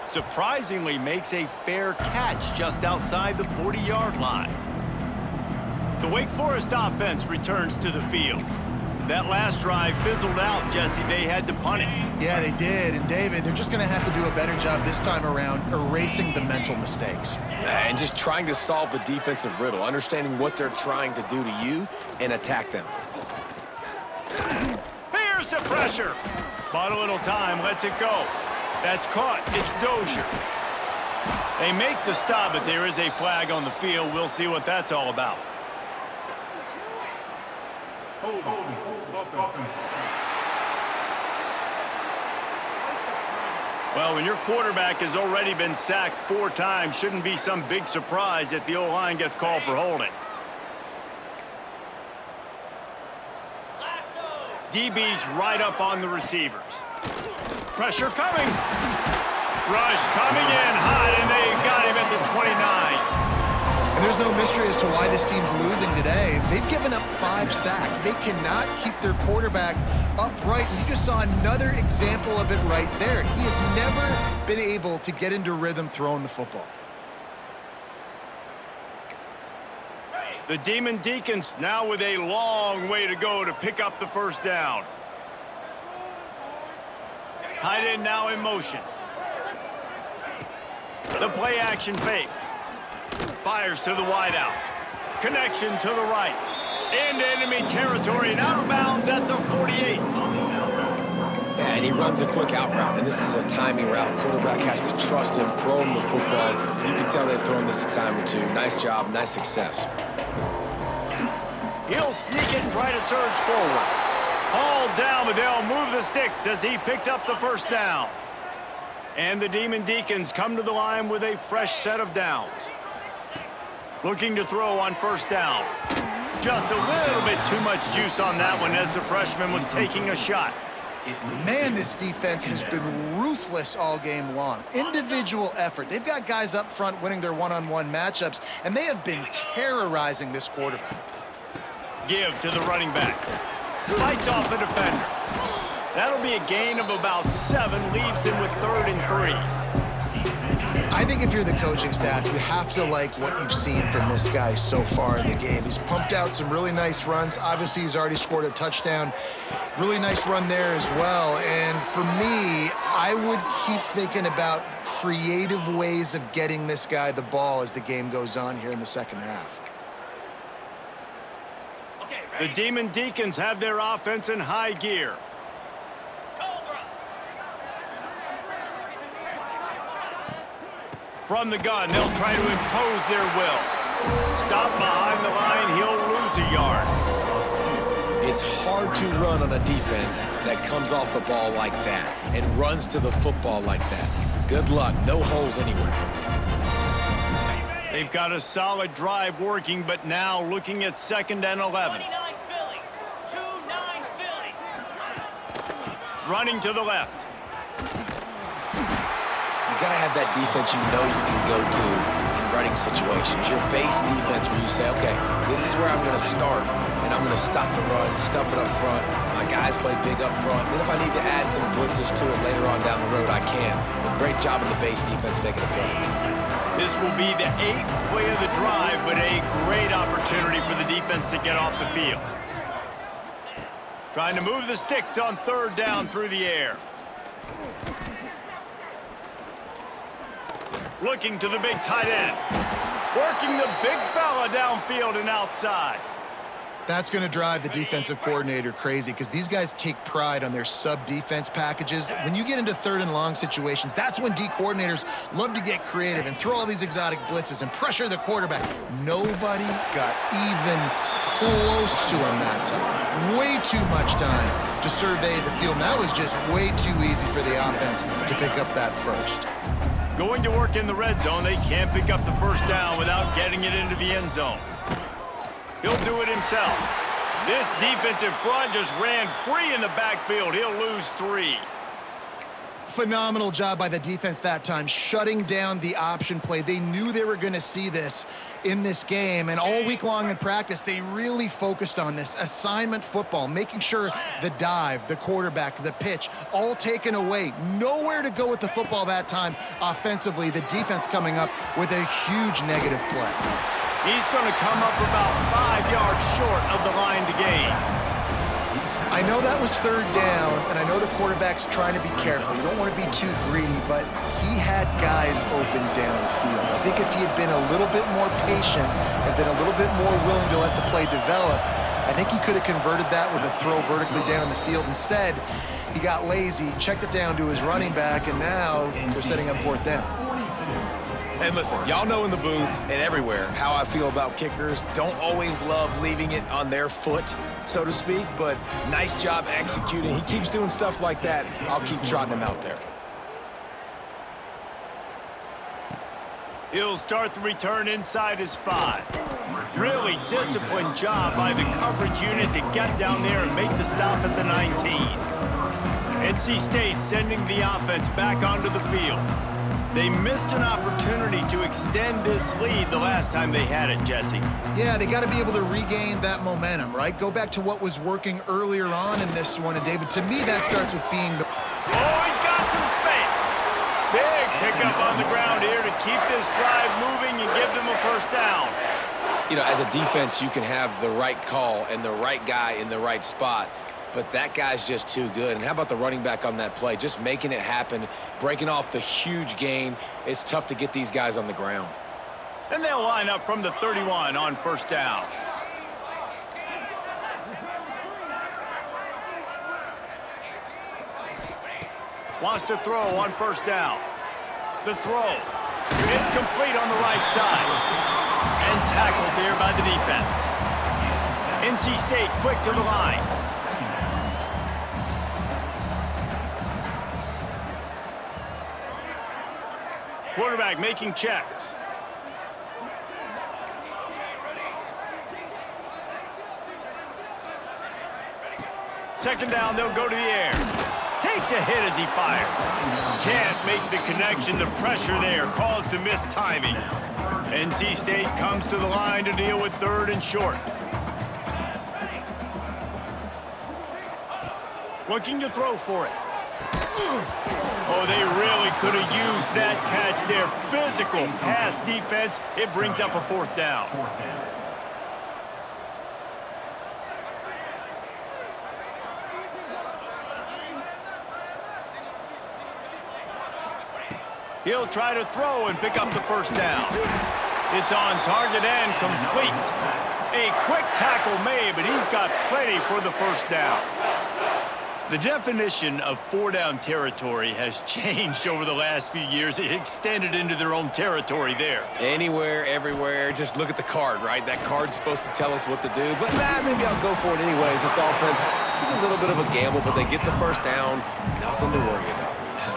Surprisingly makes a fair catch just outside the 40-yard line. The Wake Forest offense returns to the field. That last drive fizzled out, Jesse. They had to punt it. Yeah, they did. And, David, they're just going to have to do a better job this time around erasing the mental mistakes. And just trying to solve the defensive riddle, understanding what they're trying to do to you and attack them. Here's the pressure. Bought a little time, lets it go. That's caught. It's Dozier. They make the stop, but there is a flag on the field. We'll see what that's all about. Well, when your quarterback has already been sacked 4 times, shouldn't be some big surprise if the O-line gets called for holding. DB's right up on the receivers. Pressure coming. Rush coming in hot, and they got him at the 29. And there's no mystery as to why this team's losing today. They've given up 5 sacks. They cannot keep their quarterback upright. And you just saw another example of it right there. He has never been able to get into rhythm throwing the football. The Demon Deacons now with a long way to go to pick up the first down. Tight end now in motion. The play action fake. Fires to the wideout. Connection to the right. Into enemy territory and out of bounds at the 48. Yeah, and he runs a quick out route, and this is a timing route. Quarterback has to trust him, throw him the football. You can tell they've thrown this a time or two. Nice job, nice success. He'll sneak it and try to surge forward. Hauled down, but they'll move the sticks as he picks up the first down. And the Demon Deacons come to the line with a fresh set of downs. Looking to throw on first down. Just a little bit too much juice on that one as the freshman was taking a shot. Man, this defense has been ruthless all game long. Individual effort. They've got guys up front winning their one-on-one matchups, and they have been terrorizing this quarterback. Give to the running back. Fights off the defender. That'll be a gain of about 7, leaves him with 3rd and 3. I I think if you're the coaching staff, you have to like what you've seen from this guy so far in the game. He's pumped out some really nice runs. Obviously, he's already scored a touchdown. Really nice run there as well. And for me, I would keep thinking about creative ways of getting this guy the ball as the game goes on here in the second half. The Demon Deacons have their offense in high gear. From the gun, they'll try to impose their will. Stop behind the line, he'll lose a yard. It's hard to run on a defense that comes off the ball like that and runs to the football like that. Good luck. No holes anywhere. They've got a solid drive working, but now looking at 2nd and 11. Running to the left. You gotta have that defense you know you can go to in running situations. Your base defense where you say, okay, this is where I'm gonna start, and I'm gonna stop the run, stuff it up front. My guys play big up front. Then if I need to add some blitzes to it later on down the road, I can. But great job in the base defense making a play. This will be the 8th play of the drive, but a great opportunity for the defense to get off the field. Trying to move the sticks on 3rd down through the air. Looking to the big tight end. Working the big fella downfield and outside. That's going to drive the defensive coordinator crazy because these guys take pride on their sub-defense packages. When you get into 3rd and long situations, that's when D coordinators love to get creative and throw all these exotic blitzes and pressure the quarterback. Nobody got even close to him that time. Way too much time to survey the field. And that was just way too easy for the offense to pick up that first. Going to work in the red zone, they can't pick up the 1st down without getting it into the end zone. He'll do it himself. This defensive front just ran free in the backfield. He'll lose 3. Phenomenal job by the defense that time, shutting down the option play. They knew they were going to see this in this game, and all week long in practice, they really focused on this assignment football, making sure the dive, the quarterback, the pitch, all taken away. Nowhere to go with the football that time offensively. The defense coming up with a huge negative play. He's going to come up about 5 yards short of the line to gain. I know that was 3rd down, and I know the quarterback's trying to be careful. You don't want to be too greedy, but he had guys open downfield. I think if he had been a little bit more patient and been a little bit more willing to let the play develop, I think he could have converted that with a throw vertically down the field. Instead, he got lazy, checked it down to his running back, and now they're setting up 4th down. And listen, y'all know in the booth and everywhere how I feel about kickers. Don't always love leaving it on their foot, so to speak, but nice job executing. He keeps doing stuff like that. I'll keep trotting him out there. He'll start the return inside his 5. Really disciplined job by the coverage unit to get down there and make the stop at the 19. NC State sending the offense back onto the field. They missed an opportunity to extend this lead the last time they had it, Jesse. Yeah, they got to be able to regain that momentum, right? Go back to what was working earlier on in this one. And, David, to me, that starts with being the... Oh, he's got some space. Big pickup on the ground here to keep this drive moving and give them a 1st down. You know, as a defense, you can have the right call and the right guy in the right spot. But that guy's just too good. And how about the running back on that play? Just making it happen, breaking off the huge gain. It's tough to get these guys on the ground. And they'll line up from the 31 on 1st down. Wants to throw on 1st down. The throw. It's complete on the right side. And tackled there by the defense. NC State quick to the line. Quarterback making checks. Second down, they'll go to the air. Takes a hit as he fires. Can't make the connection. The pressure there caused the missed timing. NC State comes to the line to deal with 3rd and short. Looking to throw for it. Oh, they really could have used that catch. Their physical pass defense, it brings up a fourth down. He'll try to throw and pick up the first down. It's on target and complete. A quick tackle made, but he's got plenty for the first down. The definition of four-down territory has changed over the last few years. It extended into their own territory there. Anywhere, everywhere, just look at the card, right? That card's supposed to tell us what to do, but maybe I'll go for it anyways. This offense took a little bit of a gamble, but they get the first down. Nothing to worry about, Reese.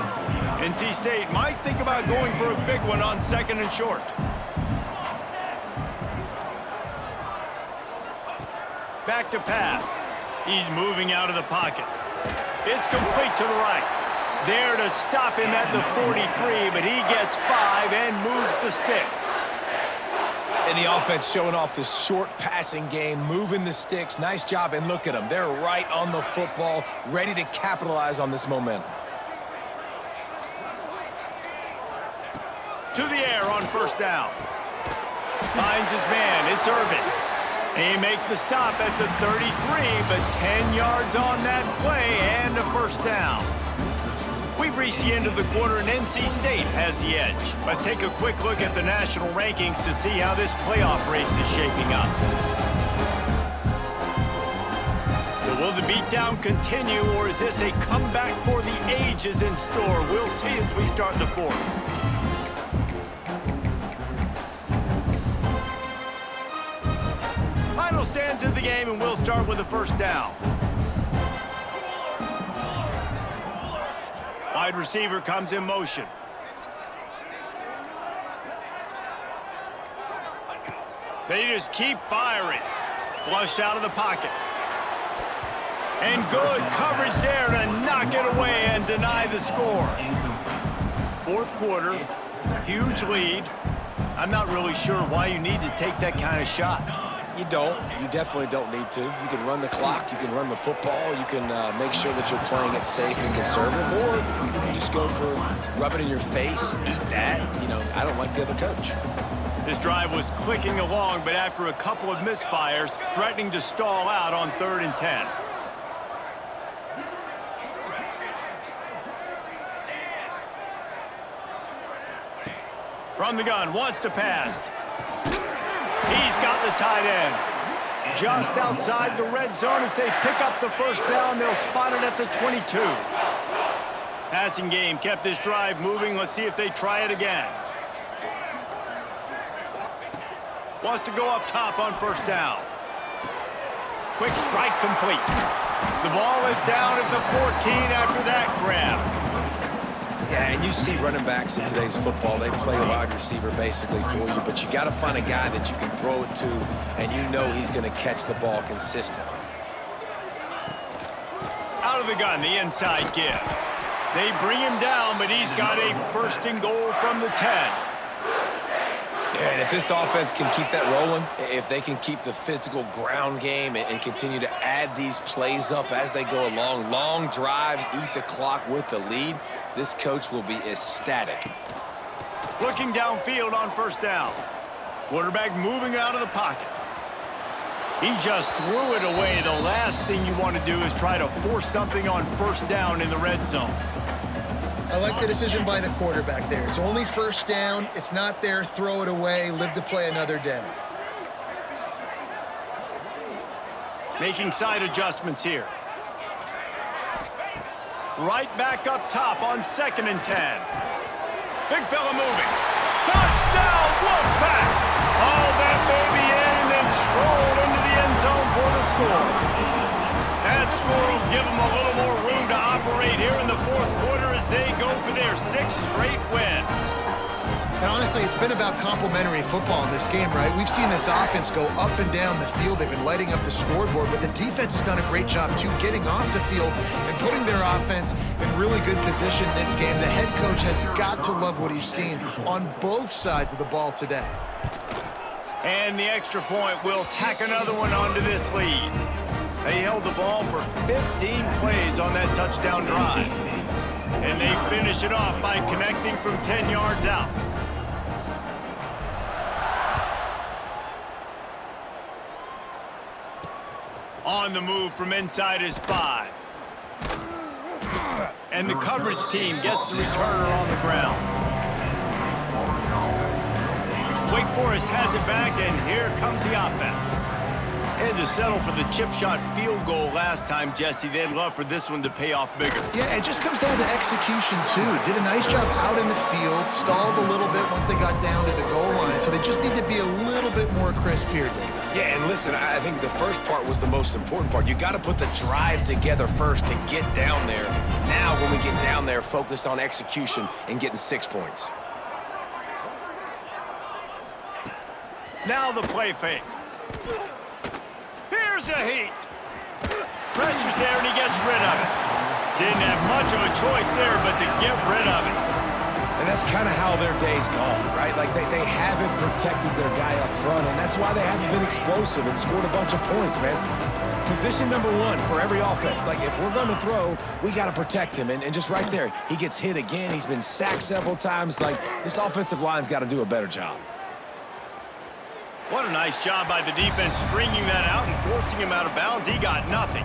NC State might think about going for a big one on 2nd and short. Back to pass. He's moving out of the pocket. It's complete to the right. There to stop him at the 43, but he gets 5 and moves the sticks. And the offense showing off this short passing game, moving the sticks. Nice job, and look at them. They're right on the football, ready to capitalize on this momentum. To the air on first down. Finds his man. It's Irvin. He makes the stop at the 33, but 10 yards on that play and a first down. We've reached the end of the quarter, and NC State has the edge. Let's take a quick look at the national rankings to see how this playoff race is shaping up. So will the beatdown continue, or is this a comeback for the ages in store? We'll see as we start the fourth. Final stands of the game, and we'll start with the first down. Wide receiver comes in motion. They just keep firing. Flushed out of the pocket. And good coverage there to knock it away and deny the score. Fourth quarter, huge lead. I'm not really sure why you need to take that kind of shot. You don't. You definitely don't need to. You can run the clock. You can run the football. You can make sure that you're playing it safe and conservative, or you can just go for rub it in your face, eat that. You know, I don't like the other coach. This drive was clicking along, but after a couple of misfires, threatening to stall out on 3rd and 10. From the gun, wants to pass. He's got the tight end. Just outside the red zone as they pick up the first down. They'll spot it at the 22. Passing game kept this drive moving. Let's see if they try it again. Wants to go up top on first down. Quick strike complete. The ball is down at the 14 after that grab. Yeah, and you see running backs in today's football, they play a wide receiver basically for you, but you got to find a guy that you can throw it to, and you know he's going to catch the ball consistently. Out of the gun, the inside give. They bring him down, but he's got a 1st and goal from the 10. And if this offense can keep that rolling, if they can keep the physical ground game and continue to add these plays up as they go along, long drives, eat the clock with the lead, this coach will be ecstatic. Looking downfield on first down. Quarterback moving out of the pocket. He just threw it away. The last thing you want to do is try to force something on first down in the red zone. I like the decision by the quarterback there. It's only first down. It's not there. Throw it away. Live to play another day. Making side adjustments here. Right back up top on 2nd and 10. Big fella moving. Touchdown, Wolfpack! All that baby in and then strolled into the end zone for the score. That score will give them a little more room to operate here in the fourth quarter as they go for their 6th straight win. And honestly, it's been about complementary football in this game, right? We've seen this offense go up and down the field. They've been lighting up the scoreboard, but the defense has done a great job, too, getting off the field and putting their offense in really good position in this game. The head coach has got to love what he's seen on both sides of the ball today. And the extra point will tack another one onto this lead. They held the ball for 15 plays on that touchdown drive. And they finish it off by connecting from 10 yards out. On the move from inside his 5. And the coverage team gets the returner on the ground. Wake Forest has it back, and here comes the offense. And to settle for the chip shot field goal last time, Jesse, they'd love for this one to pay off bigger. Yeah, it just comes down to execution, too. Did a nice job out in the field, stalled a little bit once they got down to the goal line, so they just need to be a little bit more crisp here. Yeah, and listen, I think the first part was the most important part. You got to put the drive together first to get down there. Now, when we get down there, focus on execution and getting 6 points. Now the play fake. Here's a heat. Pressure's there, and he gets rid of it. Didn't have much of a choice there, but to get rid of it. And that's kind of how their day's gone, right? Like, they haven't protected their guy up front, and that's why they haven't been explosive and scored a bunch of points, man. Position number 1 for every offense. Like, if we're going to throw, we got to protect him. And just right there, he gets hit again. He's been sacked several times. Like, this offensive line's got to do a better job. What a nice job by the defense stringing that out and forcing him out of bounds. He got nothing.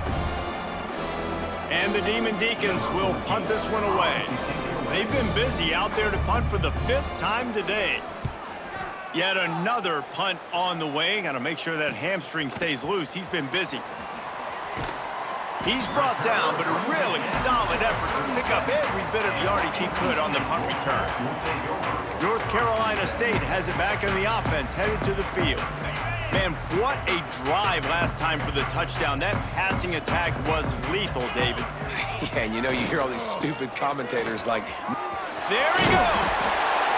And the Demon Deacons will punt this one away. They've been busy out there to punt for the 5th time today. Yet another punt on the way. Got to make sure that hamstring stays loose. He's been busy. He's brought down, but a really solid effort to pick up every bit of yardage he could on the punt return. North Carolina State has it back in the offense, headed to the field. Man, what a drive last time for the touchdown. That passing attack was lethal, David. Yeah, and you know, you hear all these stupid commentators like... There he goes!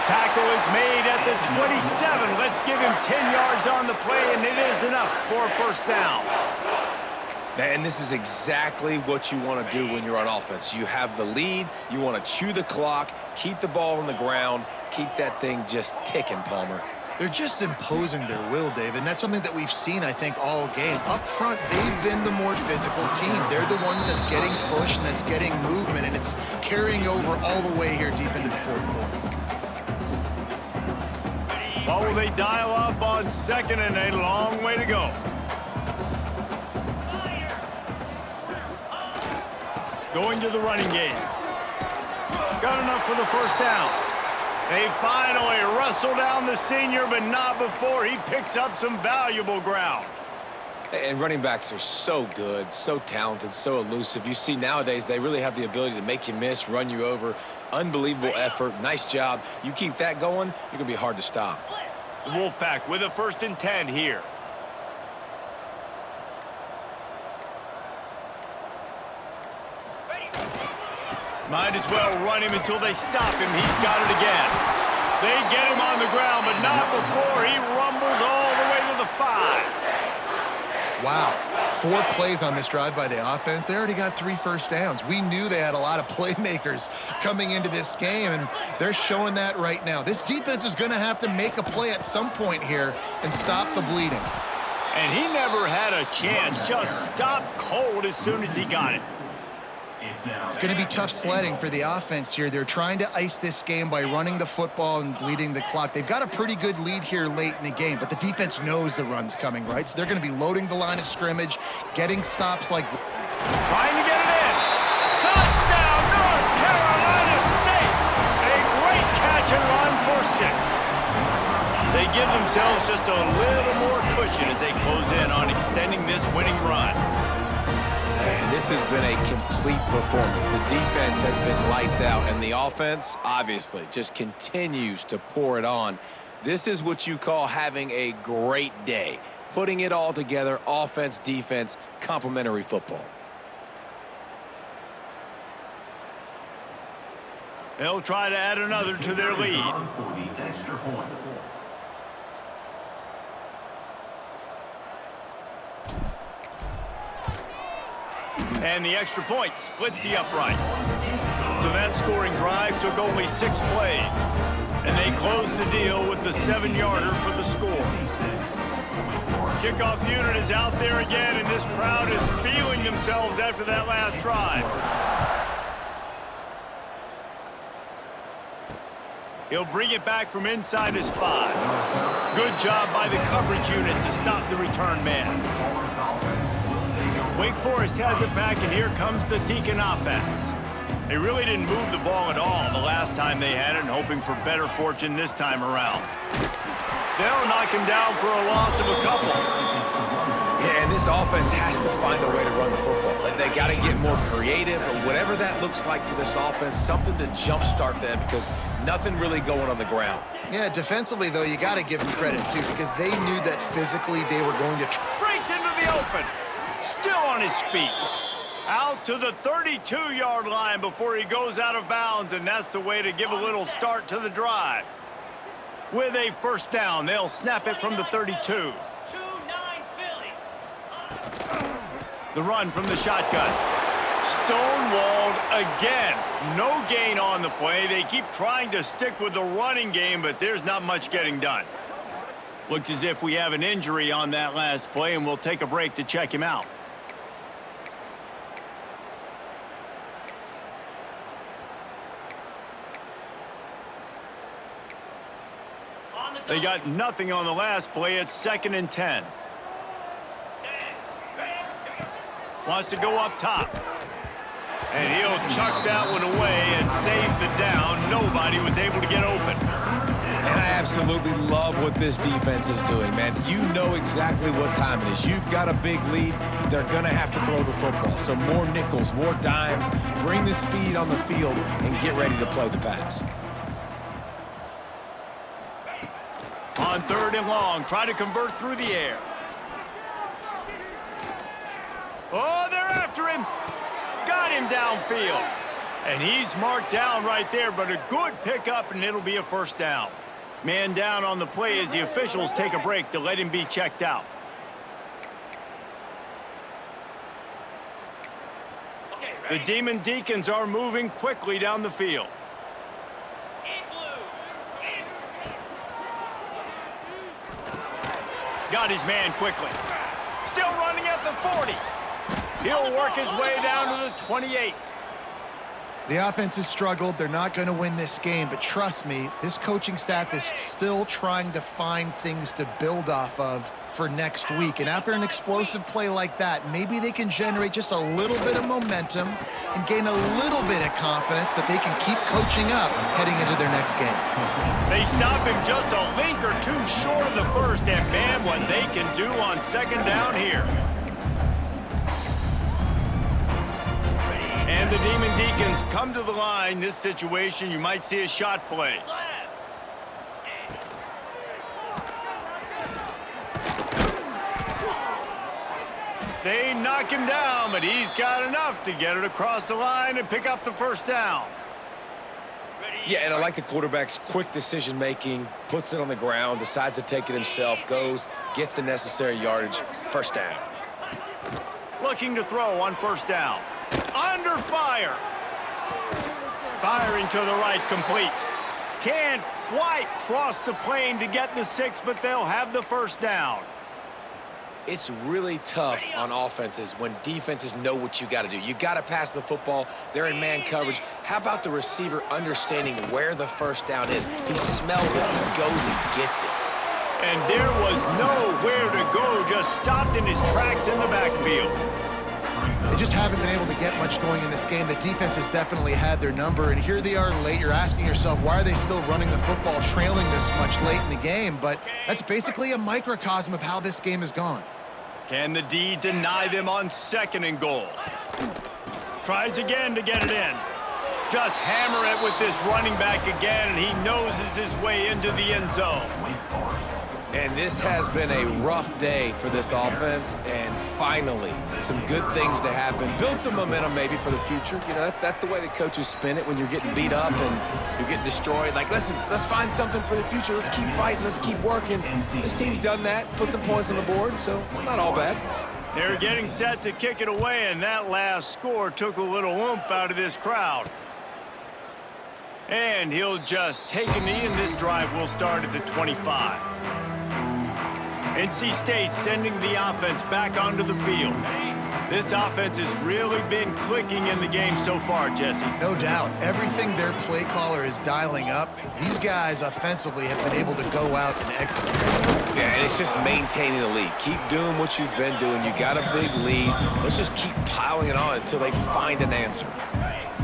Tackle is made at the 27. Let's give him 10 yards on the play, and it is enough for a first down. And this is exactly what you want to do when you're on offense. You have the lead, you want to chew the clock, keep the ball on the ground, keep that thing just ticking, Palmer. They're just imposing their will, David, and that's something that we've seen, I think, all game. Up front, they've been the more physical team. They're the one that's getting pushed and that's getting movement, and it's carrying over all the way here deep into the 4th quarter. Oh, they dial up on 2nd and a long way to go. Going to the running game. Got enough for the first down. They finally wrestle down the senior, but not before he picks up some valuable ground. And running backs are so good, so talented, so elusive. You see nowadays they really have the ability to make you miss, run you over. Unbelievable effort. Nice job. You keep that going, you're going to be hard to stop. The Wolfpack with a 1st and 10 here. Might as well run him until they stop him. He's got it again. They get him on the ground, but not before he rumbles all the way to the 5. Wow, 4 plays on this drive by the offense. They already got 3 first downs. We knew they had a lot of playmakers coming into this game, and they're showing that right now. This defense is going to have to make a play at some point here and stop the bleeding. And he never had a chance. Just stopped cold as soon as he got it. It's going to be tough sledding for the offense here. They're trying to ice this game by running the football and bleeding the clock. They've got a pretty good lead here late in the game, but the defense knows the run's coming, right? So they're going to be loading the line of scrimmage, getting stops like... Trying to get it in. Touchdown, North Carolina State. A great catch and run for 6. They give themselves just a little more cushion as they close in on extending this winning run. And this has been a complete performance. The defense has been lights out, and the offense, obviously, just continues to pour it on. This is what you call having a great day. Putting it all together, offense, defense, complementary football. They'll try to add another to their lead. And the extra point splits the uprights. So that scoring drive took only 6 plays. And they close the deal with the 7-yarder for the score. Kickoff unit is out there again, and this crowd is feeling themselves after that last drive. He'll bring it back from inside his 5. Good job by the coverage unit to stop the return man. Wake Forest has it back, and here comes the Deacon offense. They really didn't move the ball at all the last time they had it, and hoping for better fortune this time around. They'll knock him down for a loss of a couple. Yeah, and this offense has to find a way to run the football. They got to get more creative, or whatever that looks like for this offense, something to jumpstart them, because nothing really going on the ground. Yeah, defensively, though, you got to give them credit, too, because they knew that physically they were going to... Breaks into the open. Still on his feet. Out to the 32-yard line before he goes out of bounds, and that's the way to give a little start to the drive. With a first down, they'll snap it from the 32. 2-9 Philly. The run from the shotgun. Stonewalled again. No gain on the play. They keep trying to stick with the running game, but there's not much getting done. Looks as if we have an injury on that last play, and we'll take a break to check him out. They got nothing on the last play. It's 2nd and 10. Wants to go up top. And he'll chuck that one away and save the down. Nobody was able to get open. And I absolutely love what this defense is doing, man. You know exactly what time it is. You've got a big lead. They're going to have to throw the football. So more nickels, more dimes. Bring the speed on the field and get ready to play the pass. On 3rd and long, try to convert through the air. Oh, they're after him. Got him downfield. And he's marked down right there, but a good pickup, and it'll be a first down. Man down on the play as the officials take a break to let him be checked out. The Demon Deacons are moving quickly down the field. Got his man quickly. Still running at the 40. He'll work his way down to the 28. The offense has struggled. They're not going to win this game, but trust me, this coaching staff is still trying to find things to build off of for next week. And after an explosive play like that, maybe they can generate just a little bit of momentum and gain a little bit of confidence that they can keep coaching up heading into their next game. They stop him just a link or two short of the first, and man, what they can do on 2nd down here. And the Demon Deacons come to the line. This situation, you might see a shot play. They knock him down, but he's got enough to get it across the line and pick up the first down. Yeah, and I like the quarterback's quick decision-making, puts it on the ground, decides to take it himself, goes, gets the necessary yardage, first down. Looking to throw on first down. Under fire. Firing to the right, complete. Can't quite cross the plane to get the 6, but they'll have the first down. It's really tough on offenses when defenses know what you got to do. You got to pass the football. They're in man coverage. How about the receiver understanding where the first down is? He smells it. He goes and gets it. And there was nowhere to go. Just stopped in his tracks in the backfield. They just haven't been able to get much going in this game. The defense has definitely had their number, and here they are late. You're asking yourself, why are they still running the football, trailing this much late in the game? But that's basically a microcosm of how this game has gone. Can the D deny them on 2nd and goal? Tries again to get it in. Just hammer it with this running back again, and he noses his way into the end zone. And this has been a rough day for this offense, and finally, some good things to happen. Build some momentum maybe for the future. You know, that's the way the coaches spin it when you're getting beat up and you're getting destroyed. Like, listen, let's find something for the future. Let's keep fighting. Let's keep working. This team's done that, put some points on the board, so it's not all bad. They're getting set to kick it away, and that last score took a little oomph out of this crowd. And he'll just take a knee, and this drive will start at the 25. NC State sending the offense back onto the field. This offense has really been clicking in the game so far, Jesse. No doubt. Everything their play caller is dialing up, these guys offensively have been able to go out and execute. Yeah, and it's just maintaining the lead. Keep doing what you've been doing. You got a big lead. Let's just keep piling it on until they find an answer.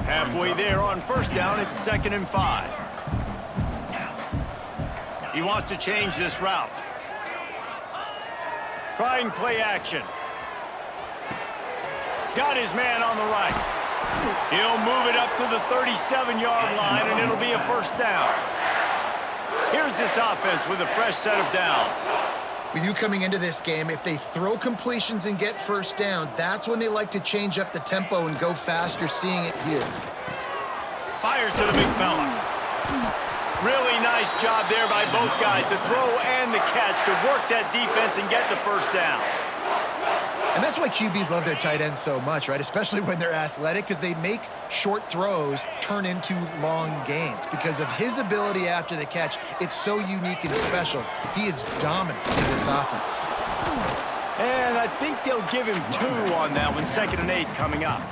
Halfway there on first down, it's 2nd and 5. He wants to change this route. Trying play action. Got his man on the right. He'll move it up to the 37-yard line, and it'll be a first down. Here's this offense with a fresh set of downs. We knew coming into this game, if they throw completions and get first downs, that's when they like to change up the tempo and go fast. You're seeing it here. Fires to the big fella. Really nice job there by both guys to throw and the catch to work that defense and get the first down. And that's why QBs love their tight ends so much, right? Especially when they're athletic, because they make short throws turn into long gains. Because of his ability after the catch, it's so unique and special. He is dominant in this offense. And I think they'll give him 2 on that one. 2nd and 8 coming up.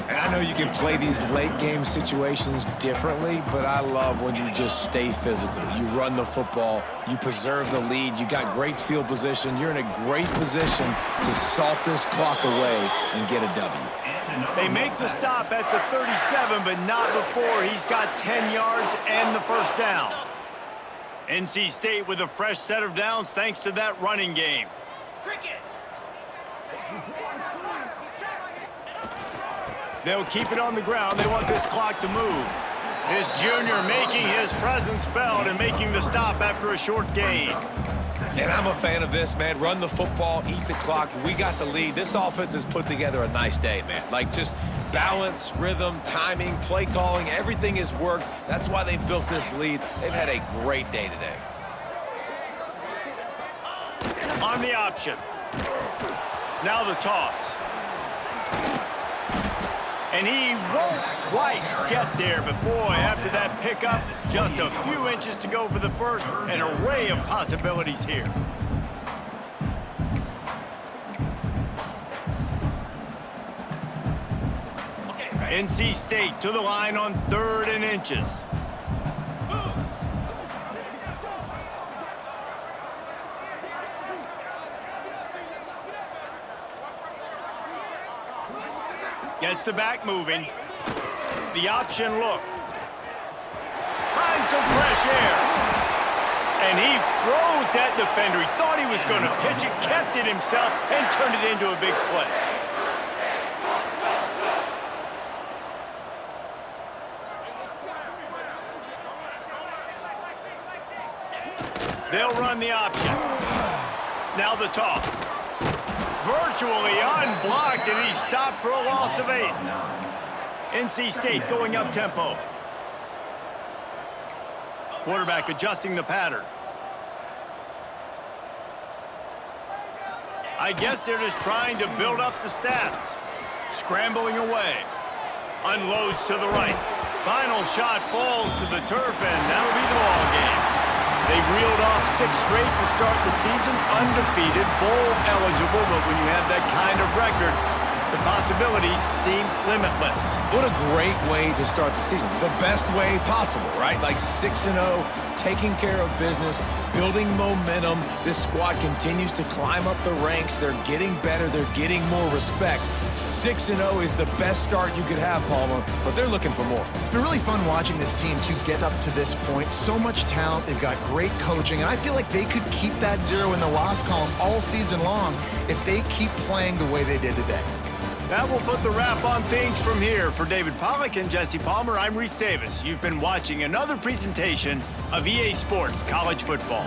And I know you can play these late-game situations differently, but I love when you just stay physical. You run the football, you preserve the lead, you got great field position. You're in a great position to salt this clock away and get a W. They make the stop at the 37, but not before he's got 10 yards and the first down. NC State with a fresh set of downs thanks to that running game. They'll keep it on the ground. They want this clock to move. This junior making his presence felt and making the stop after a short gain. And I'm a fan of this, man. Run the football, eat the clock. We got the lead. This offense has put together a nice day, man. Like, just balance, rhythm, timing, play calling, everything has worked. That's why they've built this lead. They've had a great day today. On the option. Now the toss. And he won't quite get there, but boy, after that pickup, just a few inches to go for the first, an array of possibilities here. NC State to the line on 3rd and inches. Gets the back moving. The option look. Finds some fresh air. And he froze that defender. He thought he was going to pitch it, kept it himself, and turned it into a big play. They'll run the option. Now the toss. Virtually unblocked, and he stopped for a loss of 8. NC State going up tempo. Quarterback adjusting the pattern. I guess they're just trying to build up the stats. Scrambling away. Unloads to the right. Final shot falls to the turf, and that'll be the ball game. They reeled off 6 straight to start the season, undefeated, bowl eligible, but when you have that kind of record, the possibilities seem limitless. What a great way to start the season. The best way possible, right? Like 6-0, taking care of business, building momentum. This squad continues to climb up the ranks. They're getting better. They're getting more respect. 6-0 is the best start you could have, Palmer, but they're looking for more. It's been really fun watching this team to get up to this point. So much talent. They've got great coaching, and I feel like they could keep that 0 in the loss column all season long if they keep playing the way they did today. That will put the wrap on things from here. For David Pollack and Jesse Palmer, I'm Reese Davis. You've been watching another presentation of EA Sports College Football.